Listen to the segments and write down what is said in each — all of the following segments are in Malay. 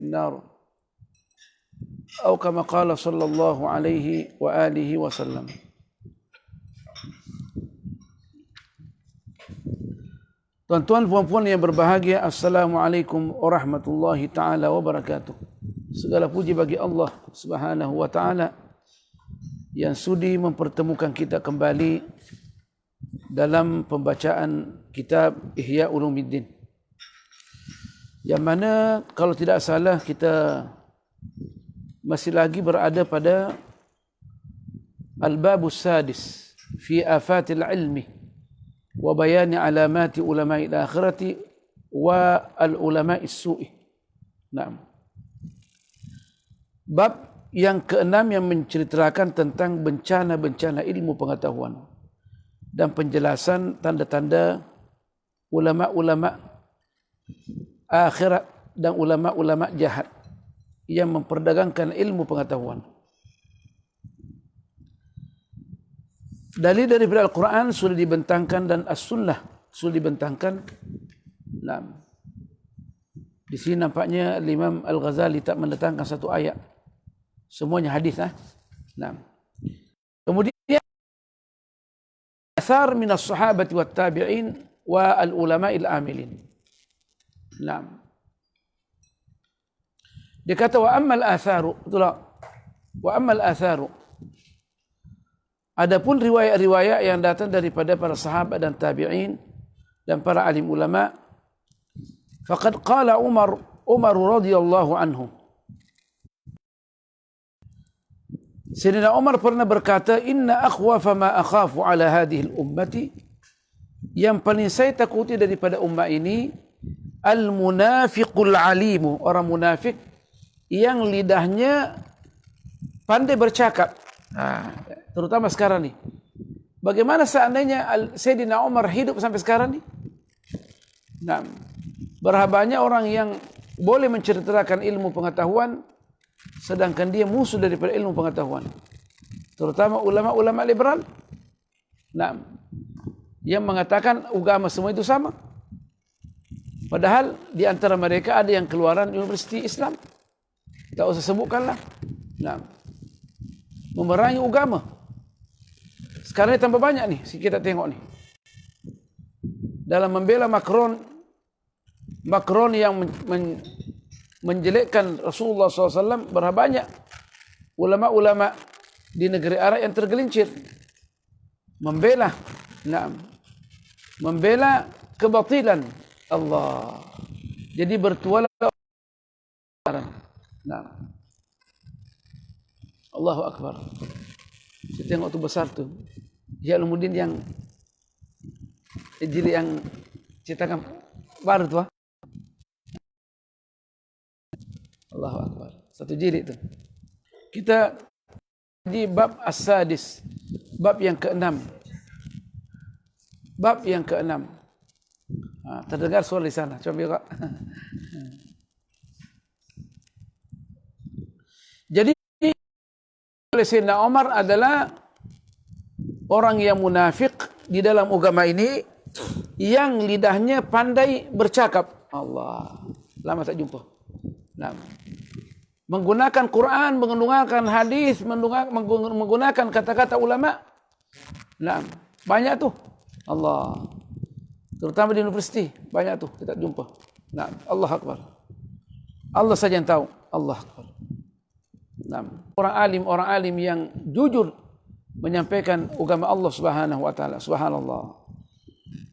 النار أو كما قال صلى الله عليه وآله وسلم. Tuan-tuan puan-puan yang berbahagia, Assalamualaikum warahmatullahi ta'ala wabarakatuh. Segala puji bagi Allah subhanahu wa ta'ala yang sudi mempertemukan kita kembali dalam pembacaan kitab Ihya Ulumuddin, yang mana kalau tidak salah kita masih lagi berada pada Al-Babus Sadis fi afatil ilmi wa bayani alamati ulama'il akhirati wa al-ulama'is su'i. Naam. Bab yang keenam yang menceritakan tentang bencana-bencana ilmu pengetahuan dan penjelasan tanda-tanda ulama-ulama akhirat dan ulama-ulama jahat yang memperdagangkan ilmu pengetahuan. Dalil daripada Al-Quran sudah dibentangkan dan As-Sunnah sudah dibentangkan. Nah, di sini nampaknya Imam Al-Ghazali tak mendatangkan satu ayat. Semuanya hadis. Nah. Kemudian athar min as-sahabati wat tabi'in wa al-ulama'il amilin. Nah. Dia kata wa ammal atharu, betul tak? Wa ammal atharu. Adapun riwayat-riwayat yang datang daripada para sahabat dan tabi'in dan para alim ulama, faqad qala Umar radhiyallahu anhu. Sayyidina Umar pernah berkata, inna akhwafa ma akhafu ala hadhihi al-ummati, yang paling saya takuti daripada ummah ini, al-munafiqul alimu, orang munafik yang lidahnya pandai bercakap. Terutama sekarang ni. Bagaimana seandainya Sayyidina Umar hidup sampai sekarang ni? Nah, berapa banyak orang yang boleh menceritakan ilmu pengetahuan sedangkan dia musuh daripada ilmu pengetahuan. Terutama ulama-ulama liberal. Nah, yang mengatakan agama semua itu sama. Padahal di antara mereka ada yang keluaran Universiti Islam. Tak usah sebutkanlah. Nah, memerangi agama. Sekarang ni tambah banyak ni, kita tengok ni. Dalam membela Macron yang menjelekkan Rasulullah SAW, berapa banyak ulama-ulama di negeri Arab yang tergelincir membela, membela kebatilan Allah. Jadi bertuala. Allahu Akbar. Saya tengok tu besar tu. Ihya Ulumuddin yang jilid yang cetakan baru tu. Allahu Akbar. Satu jilid tu. Kita di bab As-Sadis, bab yang keenam. Bab yang keenam. Terdengar suara di sana. Coba buka. Jadi oleh Sayyidina Umar adalah orang yang munafik di dalam agama ini yang lidahnya pandai bercakap. Allah, lama tak jumpa. Menggunakan Quran, menggunakan hadis, menggunakan kata-kata ulama. Banyak tu. Allah. Terutama di universiti, banyak tu kita jumpa. Allah Akbar. Allah saja yang tahu. Allah Akbar. Orang alim yang jujur menyampaikan agama Allah Subhanahu wa taala. Subhanallah.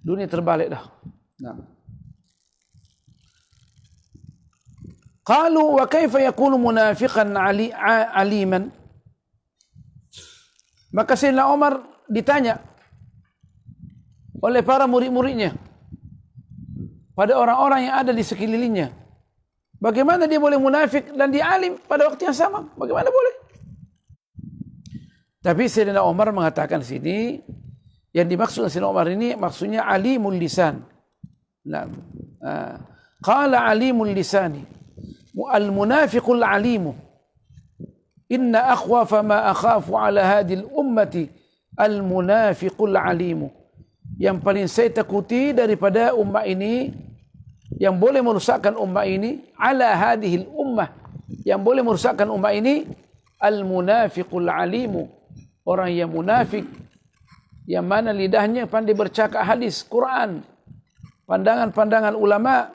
Dunia terbalik dah. Qalu wa kaifa yakunu munafiqan aliman? Maka Sayyidina Umar ditanya oleh para murid-muridnya pada orang-orang yang ada di sekelilingnya, bagaimana dia boleh munafik dan dia alim pada waktu yang sama? Bagaimana boleh? Tapi Sayyidina Umar mengatakan sini, yang dimaksud Sayyidina Umar ini maksudnya alimul lisan. Qala alimul lisani, al-munafiqul alimu. Inna akhwafa ma akhafu ala hadhihi al-ummati al-munafiqul alimu. Yang paling saya takuti daripada ummah ini yang boleh merusakkan ummah ini, ala hadhil ummah, yang boleh merusakkan ummah ini, al-munafiqul alimu, orang yang munafik, yang mana lidahnya pandai bercakap hadis, Quran, pandangan-pandangan ulama.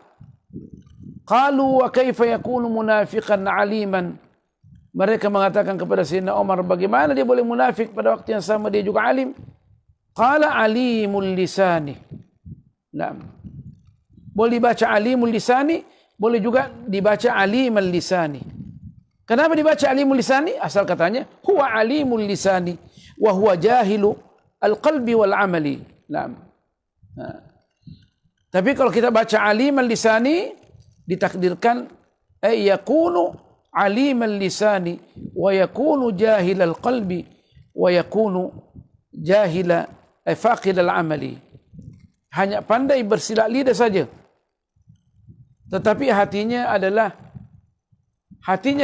Qalu wa kaifa yakunu munafiqan aliman. Mereka mengatakan kepada Sayyidina Umar, bagaimana dia boleh munafik pada waktu yang sama dia juga alim? Qala alimul lisani. Naam. Boleh dibaca alimul lisani, boleh juga dibaca alimal lisani. Kenapa dibaca alimul lisani? Asal katanya, huwa alimul lisani wa huwa jahilu al-qalbi wal amali. Naam. Tapi kalau kita baca alimal lisani, ditakdirkan yakunu alimal lisani wa yakunu jahilal qalbi wa yakunu jahila faqidal amali. Hanya pandai bersilat lidah saja, tetapi hatinya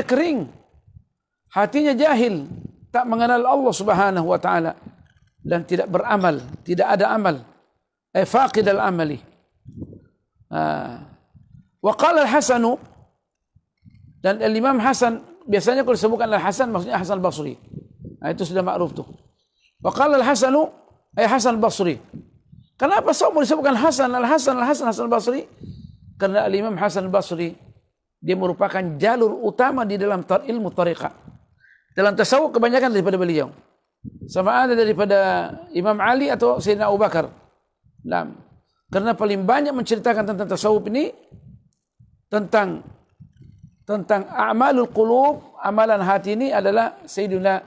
kering, hatinya jahil, tak mengenal Allah Subhanahu wa taala dan tidak beramal, tidak ada amal. Faqidal amali. Wa qala al-Hasan, dan Imam Hasan, biasanya kalau disebutkan Al-Hasan maksudnya Hasan Basri. Itu sudah makruf tuh. Wa qala al-Hasan ay Hasan Basri. Kenapa semua disebutkan Hasan Hasan Basri? Karena Imam Hasan Basri dia merupakan jalur utama di dalam ilmu tariqah. Dalam tasawuf kebanyakan daripada beliau. Sama ada daripada Imam Ali atau Sayyidina Abu Bakar. Nah, karena paling banyak menceritakan tentang tasawuf ini, tentang a'malul qulub, amalan hati ini adalah Sayyidina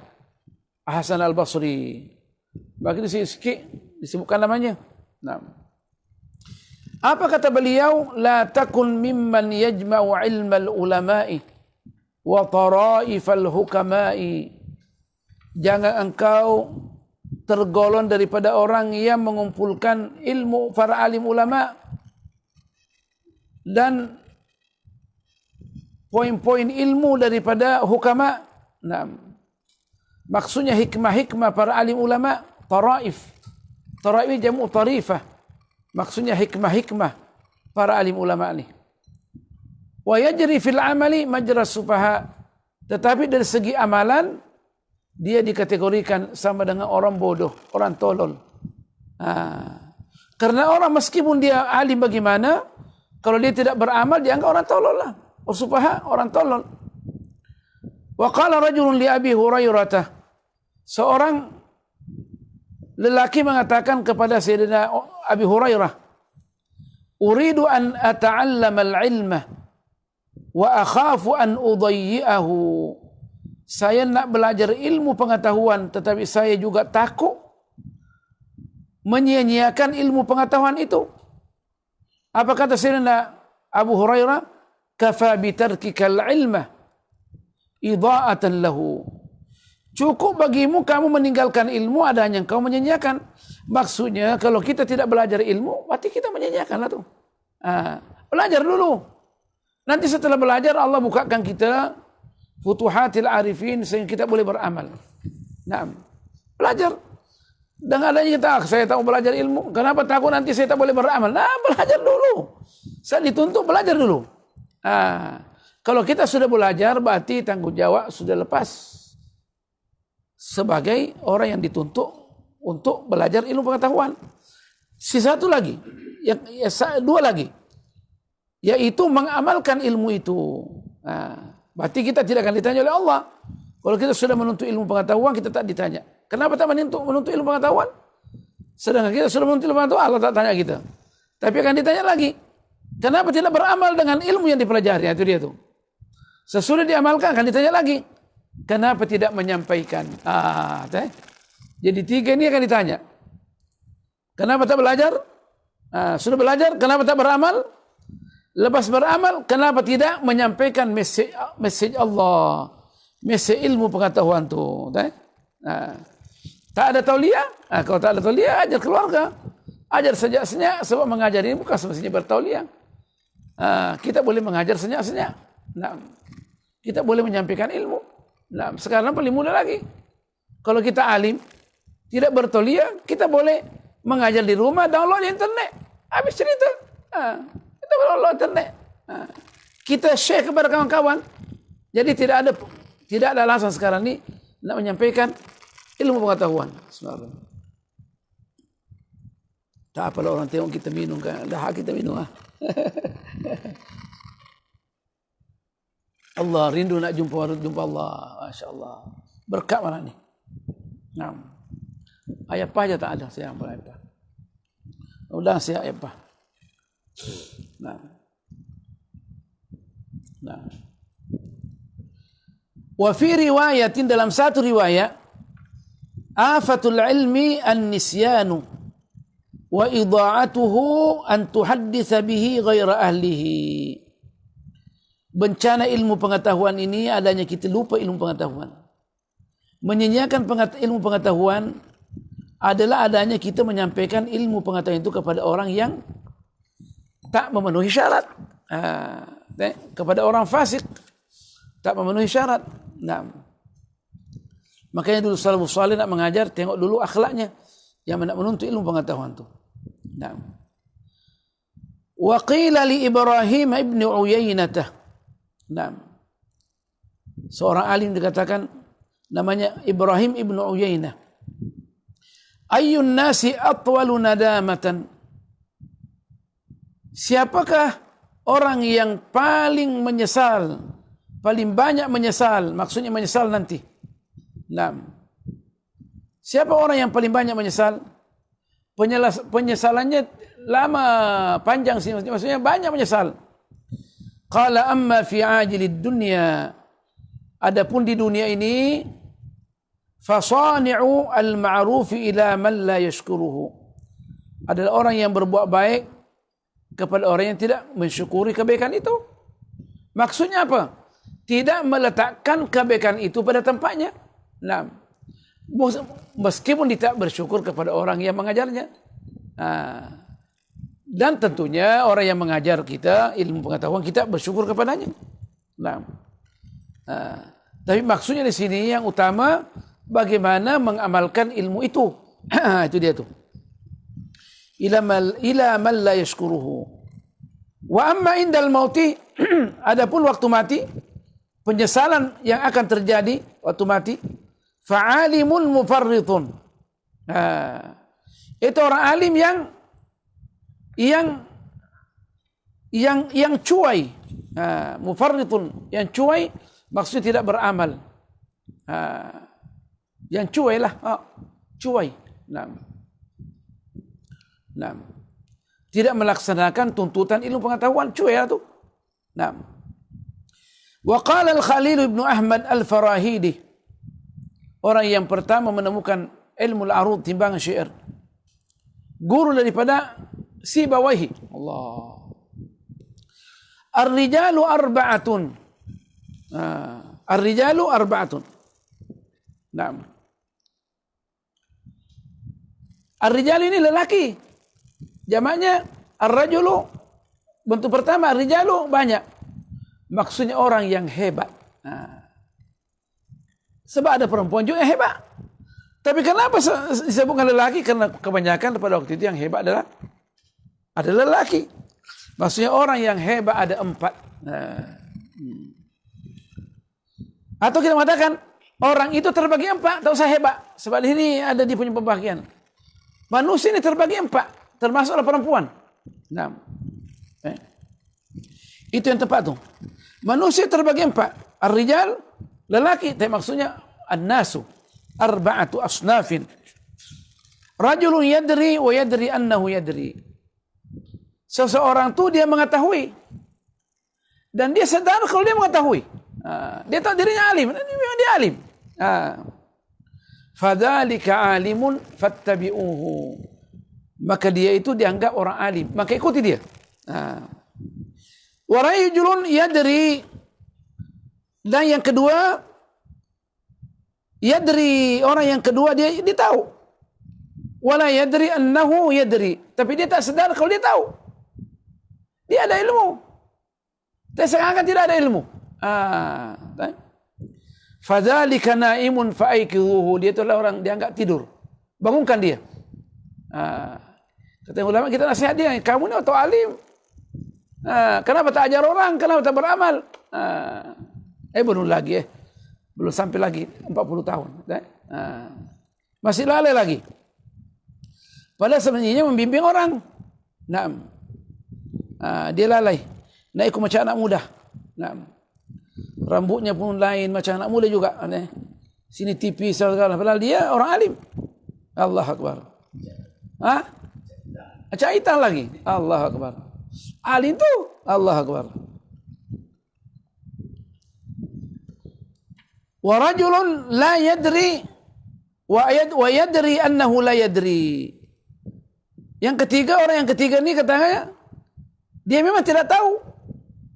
Hasan al-Basri. Bagi sikit disebutkan namanya. Nah. Apa kata beliau? La takun mimman yajma'u ilmal ulama'i wa tara'ifal hukama'i. Jangan engkau tergolong daripada orang yang mengumpulkan ilmu para alim ulama dan poin-poin ilmu daripada hukama. Nah, maksudnya hikmah-hikmah para alim ulama, taraif. Taraif jamu tarifah. Maksudnya hikmah-hikmah para alim ulama ini. Wa yajri fil amali majra sufaha. Tetapi dari segi amalan dia dikategorikan sama dengan orang bodoh, orang tolol. Karena orang meskipun dia alim bagaimana, kalau dia tidak beramal dianggap orang tolol lah. Sufaha, orang tolol. Wa qala rajulun li Abi Hurairah. Seorang lelaki mengatakan kepada Sayyidina Abi Hurairah, "Uridu an ata'allama al-ilma wa akhafu an udayyi'ahu." Saya nak belajar ilmu pengetahuan, tetapi saya juga takut menyia-nyiakan ilmu pengetahuan itu. Apa kata Sayyidina Abu Hurairah? Kafa bitarkikal ilma idha'atan lahu. Cukup bagimu kamu meninggalkan ilmu adanya engkau menyia-nyiakan. Maksudnya kalau kita tidak belajar ilmu, berarti kita menyia-nyiakan lah tuh. Belajar dulu. Nanti setelah belajar Allah bukakan kita futuhatil arifin sehingga kita boleh beramal. Nah, belajar. Dengan adanya kita, saya tahu belajar ilmu. Kenapa takut nanti saya tak boleh beramal? Nah, belajar dulu. Saya dituntut belajar dulu. Kalau kita sudah belajar, berarti tanggung jawab sudah lepas. Sebagai orang yang dituntut untuk belajar ilmu pengetahuan. Satu lagi, dua lagi, yaitu mengamalkan ilmu itu. Berarti kita tidak akan ditanya oleh Allah. Kalau kita sudah menuntut ilmu pengetahuan, kita tak ditanya. Kenapa tak menuntut ilmu pengetahuan? Sedangkan kita sudah menuntut ilmu pengetahuan, Allah tak tanya kita. Tapi akan ditanya lagi. Kenapa tidak beramal dengan ilmu yang dipelajari? Itu dia tuh. Sesudah diamalkan akan ditanya lagi. Kenapa tidak menyampaikan? Jadi tiga ini akan ditanya. Kenapa tak belajar? Sudah belajar, kenapa tak beramal? Lepas beramal, kenapa tidak menyampaikan message Allah? Message ilmu pengetahuan tu. Tak ada tauliah? Kalau tak ada tauliah, ajar keluarga. Ajar senyap-senyap, sebab mengajar ini bukan semestinya bertauliah. Kita boleh mengajar senyap-senyap. Kita boleh menyampaikan ilmu. Sekarang paling mudah lagi. Kalau kita alim, tidak bertauliah, kita boleh mengajar di rumah, download di internet. Habis cerita. Itu Allah internet. Kita share kepada kawan-kawan. Jadi tidak ada alasan sekarang ni nak menyampaikan ilmu pengetahuan. Sebenarnya. Tak apalah orang tengok kita minum kan. Dah hak kita minum Allah rindu nak jumpa Allah. Masya Allah. Berkat mana ni? Nah. Ayat apa aja tak ada saya apa ayat apa. Udah saya ayat apa. Nah. Wa fi riwayatin dalam satu riwayat afatul ilmi an-nisyanu wa idha'atuhu an tuhadditsa bihi ghaira ahlihi. Bencana ilmu pengetahuan ini adanya kita lupa ilmu pengetahuan. Menyanyiakan ilmu pengetahuan adalah adanya kita menyampaikan ilmu pengetahuan itu kepada orang yang tak memenuhi syarat. Kepada orang fasik tak memenuhi syarat. Nah. Makanya dulu salafus salih nak mengajar, tengok dulu akhlaknya yang nak menuntut ilmu pengetahuan itu. Nah. Wa qila li Ibrahim ibn Uyainah. Nah. Seorang alim dikatakan namanya Ibrahim ibn Uyainah. Ayyun nasi atwalu nadamatan. Siapakah orang yang paling menyesal, paling banyak menyesal, maksudnya menyesal nanti. Nah. Siapa orang yang paling banyak menyesal? Penyesalannya lama, panjang sih, maksudnya banyak menyesal. Qala amma fi ajilid dunya. Adapun di dunia ini fasani'u al-ma'rufi ila man la yashkuruhu. Adalah orang yang berbuat baik kepada orang yang tidak mensyukuri kebaikan itu. Maksudnya apa? Tidak meletakkan kebaikan itu pada tempatnya. Nah, meskipun dia tak bersyukur kepada orang yang mengajarnya. Dan tentunya orang yang mengajar kita ilmu pengetahuan kita bersyukur kepadanya. Nah, tapi maksudnya di sini yang utama bagaimana mengamalkan ilmu itu. Itu dia tu. Ila man la yashkuruhu. Wa amma indal mauti, adapun waktu mati, penyesalan yang akan terjadi waktu mati, fa'alimun mufarritun. Itu orang alim yang cuai. Mufarritun, yang cuai maksudnya tidak beramal. Yang cuai lah, cuai. Nah. Tidak melaksanakan tuntutan ilmu pengetahuan, cuai lah tu. Nah. Wa qala al-Khalil ibn Ahmad al-Farahidi, orang yang pertama menemukan ilmu al-arud, timbangan syair, guru daripada Sibawaihi. Allah. Ar-rijalu arba'atun. Ar-rijalu arba'atun. Naam. Ar-rijalu ini lelaki. Jamaknya ar-rajulu, bentuk pertama ar-rijalu banyak. Maksudnya orang yang hebat. Sebab ada perempuan juga yang hebat. Tapi kenapa disebutkan lelaki? Karena kebanyakan pada waktu itu yang hebat adalah lelaki. Maksudnya orang yang hebat ada 4. Atau kita mengatakan orang itu terbagi 4, tak usah hebat. Sebab ini ada di punya pembagian. Manusia ini terbagi 4, termasuklah perempuan. Nah, itu yang tepat tu. Manusia terbagi 4. Ar-rijal, lelaki. Tapi maksudnya an-nasu arba'atu asnafin. Rajulun yadri wa yadri annahu yadri. Seseorang tu dia mengetahui dan dia sadar kalau dia mengetahui. Dia tahu dirinya alim, memang dia alim. Fadzalika alimun fattabi'uhu. Maka dia itu dianggap orang alim, maka ikuti dia. Wa rajulun yadri, dan yang kedua yadri, orang yang kedua dia tahu. Wala yadri annahu yadri, tapi dia tak sedar kalau dia tahu. Dia ada ilmu. Tapi sekarang tidak ada ilmu. Fadzalika naimun fa'aikiruhu. Dia itulah orang dianggap tidur. Bangunkan dia. Kata ulama, kita nasihat dia, kamu ni atau alim. Kenapa tak ajar orang? Kenapa tak beramal? Belum lagi belum sampai lagi 40 tahun. Masih lalai lagi. Padahal sebenarnya membimbing orang. Naam. Dia lalai. Nak ikut macam anak muda. Naam. Rambutnya pun lain macam anak muda juga. Sini tipis segala. Padahal dia orang alim. Allah Akbar. Caitan lagi. Allah Akbar. Alim tu. Allah Akbar. Wa rajulun la yadri wa yadri annahu la yadri. Yang ketiga, orang yang ketiga ni katanya dia memang tidak tahu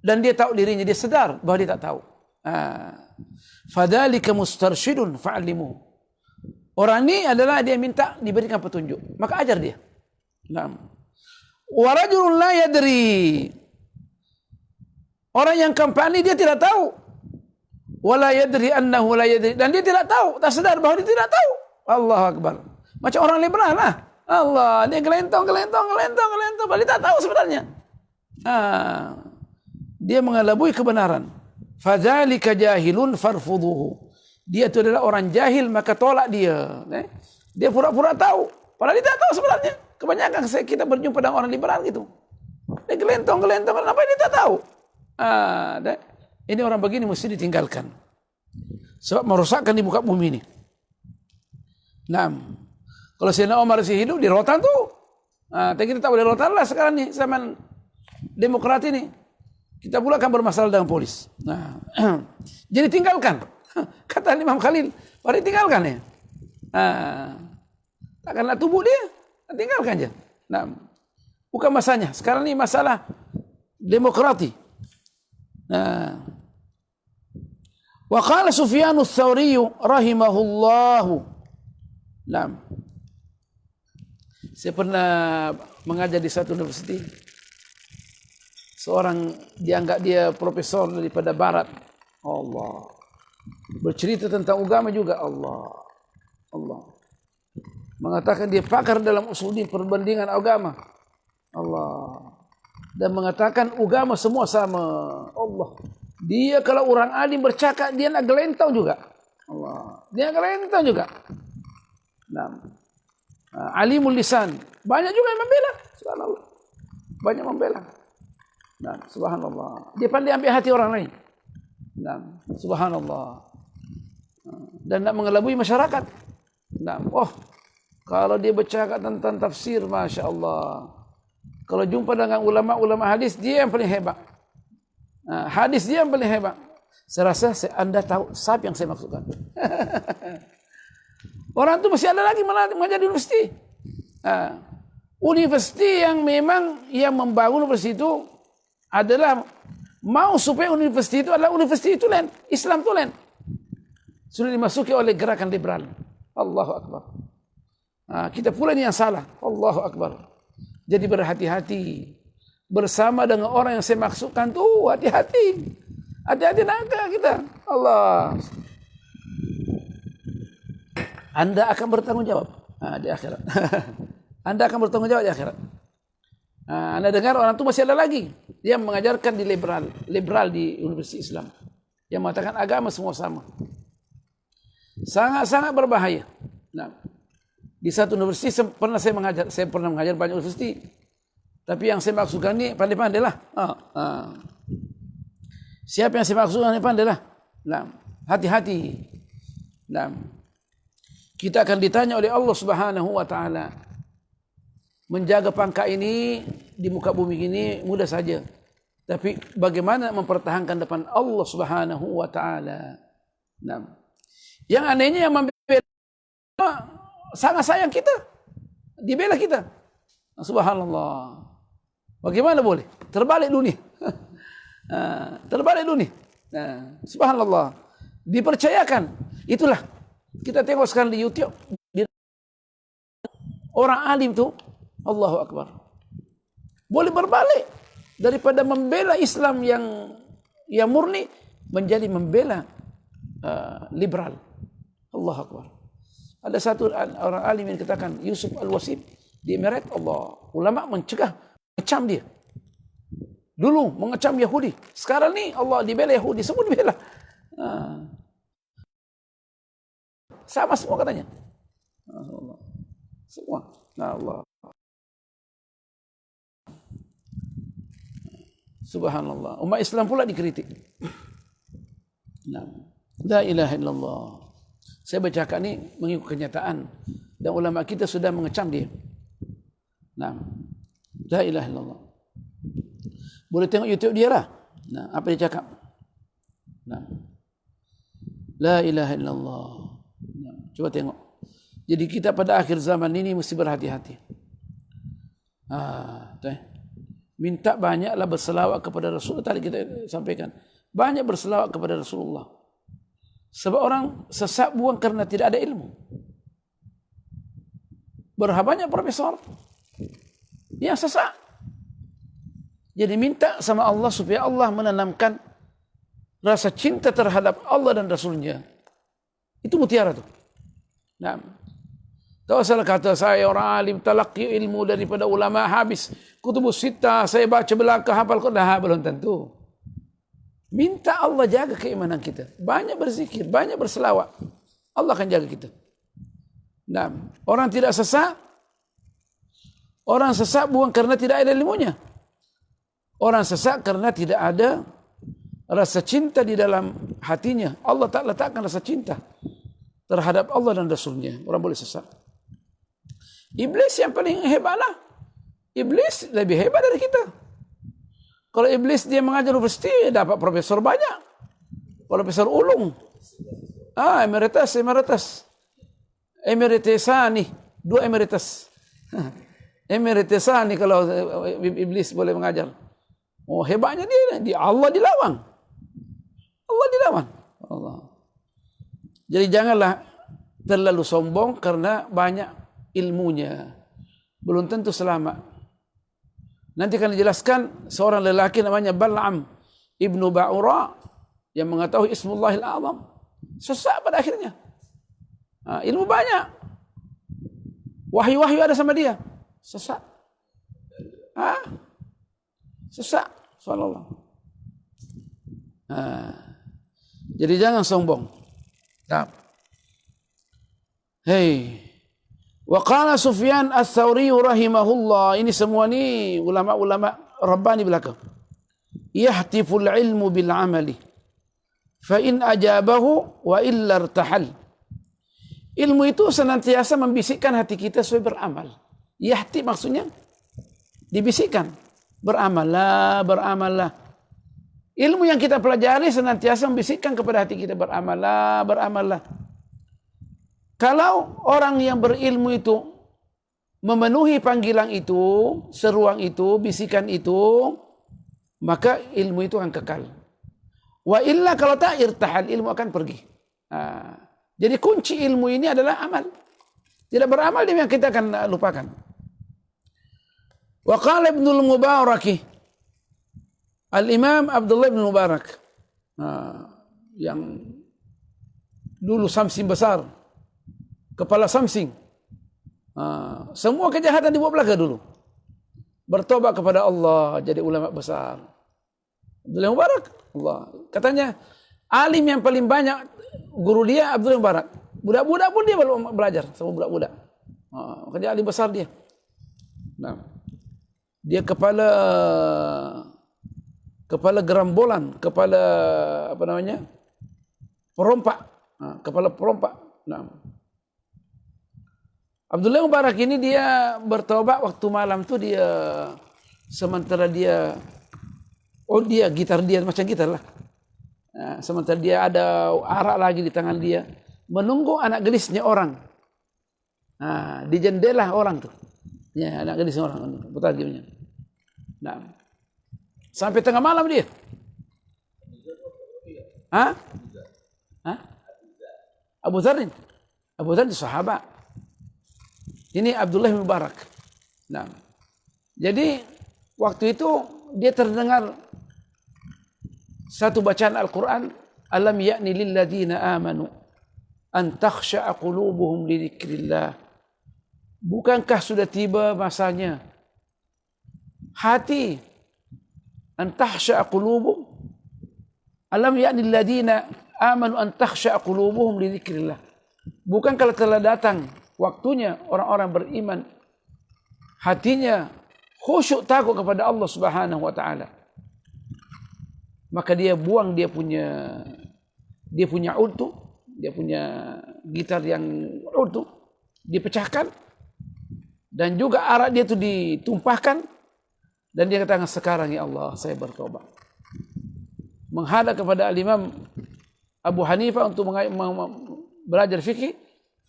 dan dia tahu dirinya, dia sedar bahawa dia tak tahu. Fadzalika mustarsyidun fa'allimu. Orang ni adalah dia minta diberikan petunjuk, maka ajar dia. Naam. Wa rajulun la yadri. Orang yang keempat ni dia tidak tahu. Wala yadri annahu la yadri, dan dia tidak tahu, tak sedar bahawa dia tidak tahu. Allahu Akbar. Macam orang liberal lah. Allah, dia gelentong, padahal dia tak tahu sebenarnya. Dia mengelabui kebenaran. Fadzalika jahilun farfuduhu. Dia itu adalah orang jahil, maka tolak dia. Dia pura-pura tahu, padahal dia tak tahu sebenarnya. Kebanyakan kita berjumpa dengan orang liberal gitu. Dia gelentong, kenapa dia tak tahu? Ini orang begini mesti ditinggalkan. Sebab merosakkan di muka bumi ini. Naam. Kalau Sayyidina Umar masih hidup di rotan tu. Tapi kita tak boleh rotan lah sekarang ni. Zaman demokrat ini. Kita pula akan bermasalah dengan polis. Jadi tinggalkan. Kata Imam Khalil. Mari tinggalkan ya. Takkanlah tubuh dia. Tinggalkan je. Naam. Bukan masanya. Sekarang ni masalah demokrati. Wa qala Sufyan ats-Tsauri rahimahullahu. Naam. Saya pernah mengajar di satu universiti. Seorang dianggap dia profesor daripada barat. Allah. Bercerita tentang agama juga. Allah. Mengatakan dia pakar dalam usuli perbandingan agama. Allah. Dan mengatakan agama semua sama. Allah. Dia kalau orang alim bercakap, dia nak gelentong juga. Allah. Dia gelentong juga. Nah. Alimul lisan. Banyak juga yang membela. Subhanallah. Banyak membela. Nah, subhanallah. Dia pandai ambil hati orang lain. Nah, subhanallah. Dan nak mengelabui masyarakat. Nah, kalau dia bercakap tentang tafsir, Masya Allah. Kalau jumpa dengan ulama-ulama hadis, dia yang paling hebat. Hadis dia yang paling hebat. Saya rasa anda tahu siapa yang saya maksudkan. Orang itu masih ada lagi mengajar di universiti. Universiti yang memang yang membangun universiti itu adalah mau supaya universiti itu adalah universiti itu lain, Islam itu lain. Sudah dimasuki oleh gerakan liberal. Allahu Akbar. Kita pula ini yang salah. Allahu Akbar. Jadi berhati-hati bersama dengan orang yang saya maksudkan tu, hati-hati. Hati-hati naga kita. Allah. Anda akan bertanggung jawab di akhirat. Anda akan bertanggung jawab di akhirat. Anda dengar orang itu masih ada lagi. Dia mengajarkan di liberal di Universitas Islam. Yang mengatakan agama semua sama. Sangat-sangat berbahaya. Nah, di satu universiti pernah saya mengajar. Saya pernah mengajar banyak universiti. Tapi yang saya maksudkan ini pandai-pandai lah. Siapa yang saya maksudkan ini pandai lah. Nah, hati-hati. Nah, kita akan ditanya oleh Allah Subhanahu wa taala. Menjaga pangkat ini di muka bumi ini mudah saja. Tapi bagaimana mempertahankan depan Allah Subhanahu wa taala? Nah, yang anehnya yang membela sangat sayang kita. Dibela kita. Subhanallah. Bagaimana boleh? Terbalik dunia. Terbalik dunia. Subhanallah. Dipercayakan. Itulah. Kita tengok sekarang di YouTube. Orang alim tu, Allahu Akbar. Boleh berbalik. Daripada membela Islam yang murni, menjadi membela liberal. Allahu Akbar. Ada satu orang alim yang katakan, Yusuf Al-Wasib di Emirat, Allah. Ulama mencegah, macam dia. Dulu mengecam Yahudi. Sekarang ni Allah dibela Yahudi. Semua dibela. Sama semua katanya. Semua. Allah. Subhanallah. Umat Islam pula dikritik. La ilaha illallah. Saya bercakap ni mengikut kenyataan. Dan ulama kita sudah mengecam dia. La ilaha illallah. Boleh tengok YouTube dia lah. Apa dia cakap? La ilaha illallah. Cuba tengok. Jadi kita pada akhir zaman ini mesti berhati-hati. Minta banyaklah berselawat kepada Rasulullah. Tadi kita sampaikan. Banyak berselawat kepada Rasulullah. Sebab orang sesat buang kerana tidak ada ilmu. Berapa banyak profesor yang sesat. Jadi minta sama Allah supaya Allah menanamkan rasa cinta terhadap Allah dan Rasulnya. Itu mutiara tu. Tak usah kata saya orang alim talaqi ilmu daripada ulama habis kutubus sittah saya baca belakang hafal Quran belum tentu. Minta Allah jaga keimanan kita. Banyak berzikir, banyak berselawat. Allah akan jaga kita. Orang tidak sesat. Orang sesat bukan kerana tidak ada ilmunya. Orang sesat kerana tidak ada rasa cinta di dalam hatinya. Allah tak letakkan rasa cinta terhadap Allah dan Rasulnya. Orang boleh sesat. Iblis yang paling hebatlah. Iblis lebih hebat dari kita. Kalau iblis dia mengajar universiti, dapat profesor banyak. Profesor ulung. Emeritusani. 2 emeritus. Emeritusani kalau iblis boleh mengajar. Oh, hebatnya dia. Allah dilawan. Allah dilawan. Allah. Jadi janganlah terlalu sombong karena banyak ilmunya. Belum tentu selamat. Nanti akan dijelaskan seorang lelaki namanya Bal'am ibnu Ba'ura yang mengetahui Ismullahil A'zam. Sesat pada akhirnya. Ilmu banyak. Wahyu-wahyu ada sama dia. Sesat. Sesat. Subhanallah. Jadi jangan sombong. Wa qala Sufyan Ats-Tsauri rahimahullah, ini semua ni ulama-ulama Rabbani belaka. Yahtiful ilmu bil amali fa in ajabahu wa illa irtahal. Ilmu itu senantiasa membisikkan hati kita supaya beramal. Yahti maksudnya dibisikkan. Beramallah, beramallah. Ilmu yang kita pelajari senantiasa membisikkan kepada hati kita beramallah, beramallah. Kalau orang yang berilmu itu memenuhi panggilan itu, seruan itu, bisikan itu, maka ilmu itu akan kekal. Wa illa kalau tak irtahal, ilmu akan pergi. Jadi kunci ilmu ini adalah amal. Tidak beramal dia yang kita akan lupakan. Wa qala Ibnul Mubarak, Al-Imam Abdullah bin Mubarak, yang dulu Samsin besar, kepala Samsing. Semua kejahatan dibuat belaka dulu. Bertobat kepada Allah, jadi ulama besar. Abdullah Mubarak, Allah. Katanya alim yang paling banyak guru dia Abdullah Mubarak. Budak-budak pun dia belum belajar sama budak-budak. Makanya alim besar dia. Dia kepala gerambolan, kepala apa namanya? Perompak. Kepala perompak. Abdullah Mubarak ini dia bertobat waktu malam tu dia sementara dia gitar dia macam gitar lah. Sementara dia ada arak lagi di tangan dia menunggu anak gelisnya orang. Di jendela orang tu. Ya, anak gelisnya orang putar gamenya. Sampai tengah malam dia. Abu Dzar. Abu Dzar itu sahabat. Ini Abdullah bin Mubarak. Jadi waktu itu dia terdengar satu bacaan Al-Quran, alam ya'ni lilladzina amanu an takhsha'a qulubuhum li dzikrillah. Bukankah sudah tiba masanya hati an takhsha'a qulubuhum alam ya'ni alladziina amanu an takhsha'a qulubuhum li dzikrillah. Bukan kalau telah datang waktunya orang-orang beriman hatinya khusyuk takut kepada Allah Subhanahu wa taala. Maka dia buang dia punya ud tu, dia punya gitar yang ud tu dipecahkan dan juga arak dia tu ditumpahkan dan dia katakan sekarang ya Allah saya bertobat. Menghadap kepada Al-Imam Abu Hanifah untuk belajar fikih.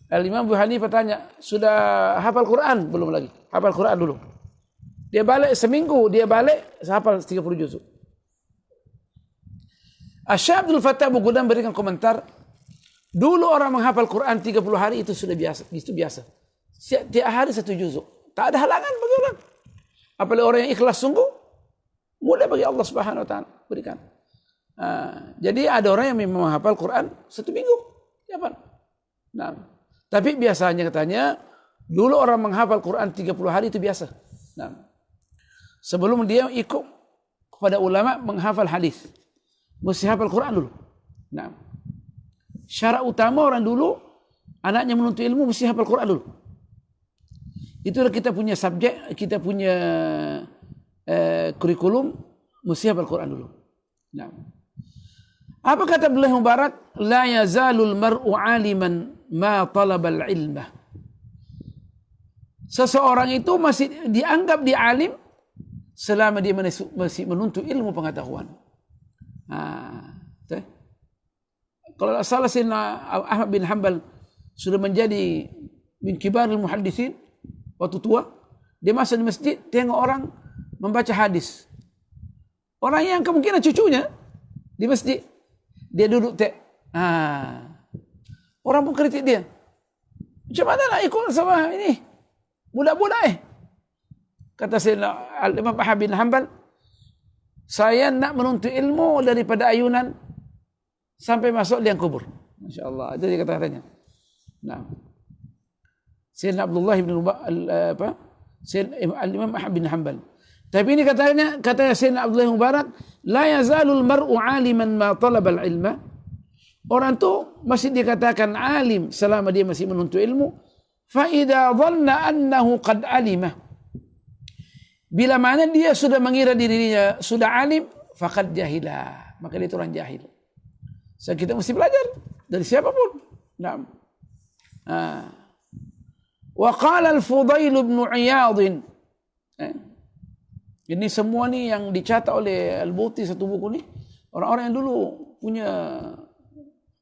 Al-Imam Abu Hanifah tanya, sudah hafal Quran? Belum lagi. Hafal Quran dulu. Dia balik seminggu, dia balik hafal 30 juzuk. Asy-Syaikh Abdul Fattah Abu Qudam berikan komentar, dulu orang menghafal Quran 30 hari itu sudah biasa, itu biasa. Setiap hari 1 juzuk. Tak ada halangan bagi orang. Apalagi orang yang ikhlas sungguh, mudah bagi Allah Subhanahu wa taala berikan. Jadi ada orang yang memang menghafal Quran 1 minggu. Ya, Pak. Nah, tapi biasanya katanya dulu orang menghafal Quran 30 hari itu biasa. Nah, sebelum dia ikut kepada ulama menghafal hadis, mesti hafal Quran dulu. Nah, syarat utama orang dulu anaknya menuntut ilmu mesti hafal Quran dulu. Itulah kita punya subjek, kita punya kurikulum mesti hafal Quran dulu. Nah, apa kata beliau Mubarak? La yazalul mar'u aliman ma talabal ilmah. Seseorang itu masih dianggap dia alim selama dia masih menuntut ilmu pengetahuan. Kalau salah Sayyidina Ahmad bin Hanbal sudah menjadi min kibaril muhaddisin waktu tua, dia masuk di masjid tengok orang membaca hadis. Orang yang kemungkinan cucunya di masjid, dia duduk orang pun kritik dia. Macam mana nak ikut sama ini? Budak-budak Kata Sayyidina Al-Imam Ahmad bin Hanbal, saya nak menuntut ilmu daripada ayunan sampai masuk liang kubur. Masya Allah. Itu dia kata-katanya. Nah. Sayyidina Abdullah bin Al-Imam Ahmad bin Hanbal. Tapi ini katanya Sayyidina Abdullah Mubarak, la yazalul mar'u aliman ma talabal ilma. Orang tu masih dikatakan alim selama dia masih menuntut ilmu. Fa idza dhanna annahu qad alimah. Bila mana dia sudah mengira dirinya sudah alim, faqad jahilah. Maka dia itu orang jahil. So kita mesti belajar dari siapapun. Naam. Wa qala al-Fudail bin Iyadh. Ini semua ni yang dicatat oleh Al-Buti satu buku ni, orang-orang yang dulu punya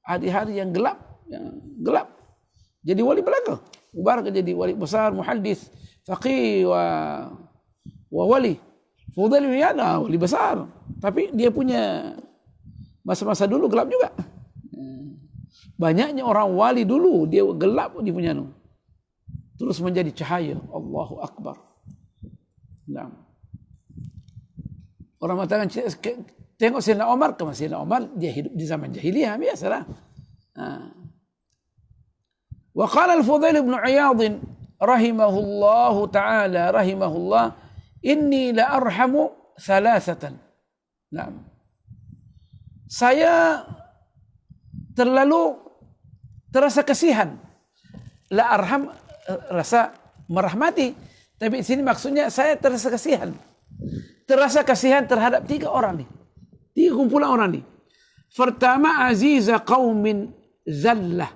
hari-hari yang gelap, jadi wali belaka. Mubarak jadi wali besar, muhaddis, faqih wa wali. Fudail bin Iyadh wali besar, tapi dia punya masa-masa dulu gelap juga. Banyaknya orang wali dulu dia gelap dia punya terus menjadi cahaya. Allahu Akbar. Nah. Orang mengatakan tengok Sayyidina Umar, Sayyidina Umar dia hidup di zaman jahiliyah biasalah. Wa qala al-Fudail bin Iyadh rahimahullahu taala rahimahullah, inni la arhamu thalathatan. Naam. Saya terlalu terasa kasihan. La arham rasa merahmati, tapi di sini maksudnya saya terasa kasihan. Terasa kasihan terhadap 3 orang ni. 3 kumpulan orang ni. Pertama, aziza qaumin zallah.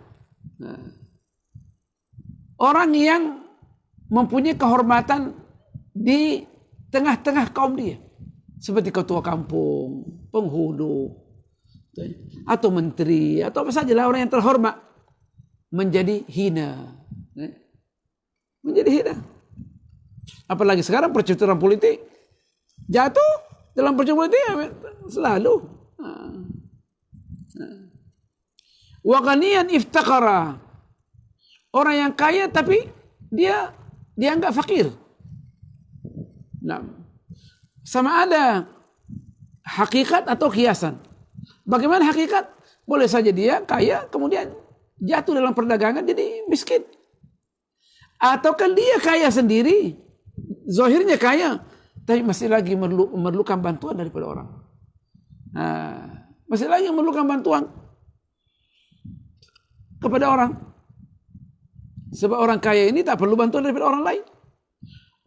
Orang yang mempunyai kehormatan di tengah-tengah kaum dia. Seperti ketua kampung, penghulu, atau menteri, atau apa sajalah orang yang terhormat. Menjadi hina. Menjadi hina. Apalagi sekarang percaturan politik. Jatuh dalam percaturan politik selalu. Wa ghaniyan iftakara. Orang yang kaya tapi dia dianggap fakir. Nah, sama ada hakikat atau kiasan. Bagaimana hakikat? Boleh saja dia kaya kemudian jatuh dalam perdagangan jadi miskin. Ataukah dia kaya sendiri, zahirnya kaya, tapi masih lagi memerlukan bantuan daripada orang. Masih lagi memerlukan bantuan kepada orang. Sebab orang kaya ini tak perlu bantuan daripada orang lain.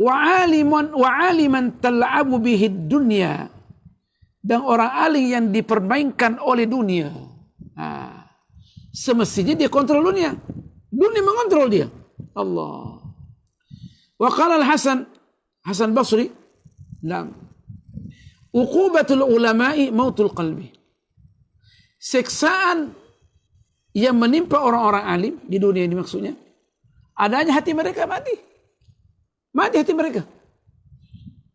Wa aliman tal'abu bihi dunya, dan orang alim yang dipermainkan oleh dunia. Semestinya dia kontrol dunia. Dunia mengontrol dia. Allah. Wa qala Hasan Basri, "Nam. Uqubatul ulama'i mautul qalbi." Siksaan yang menimpa orang-orang alim di dunia ini maksudnya, adanya hati mereka mati. Mati hati mereka.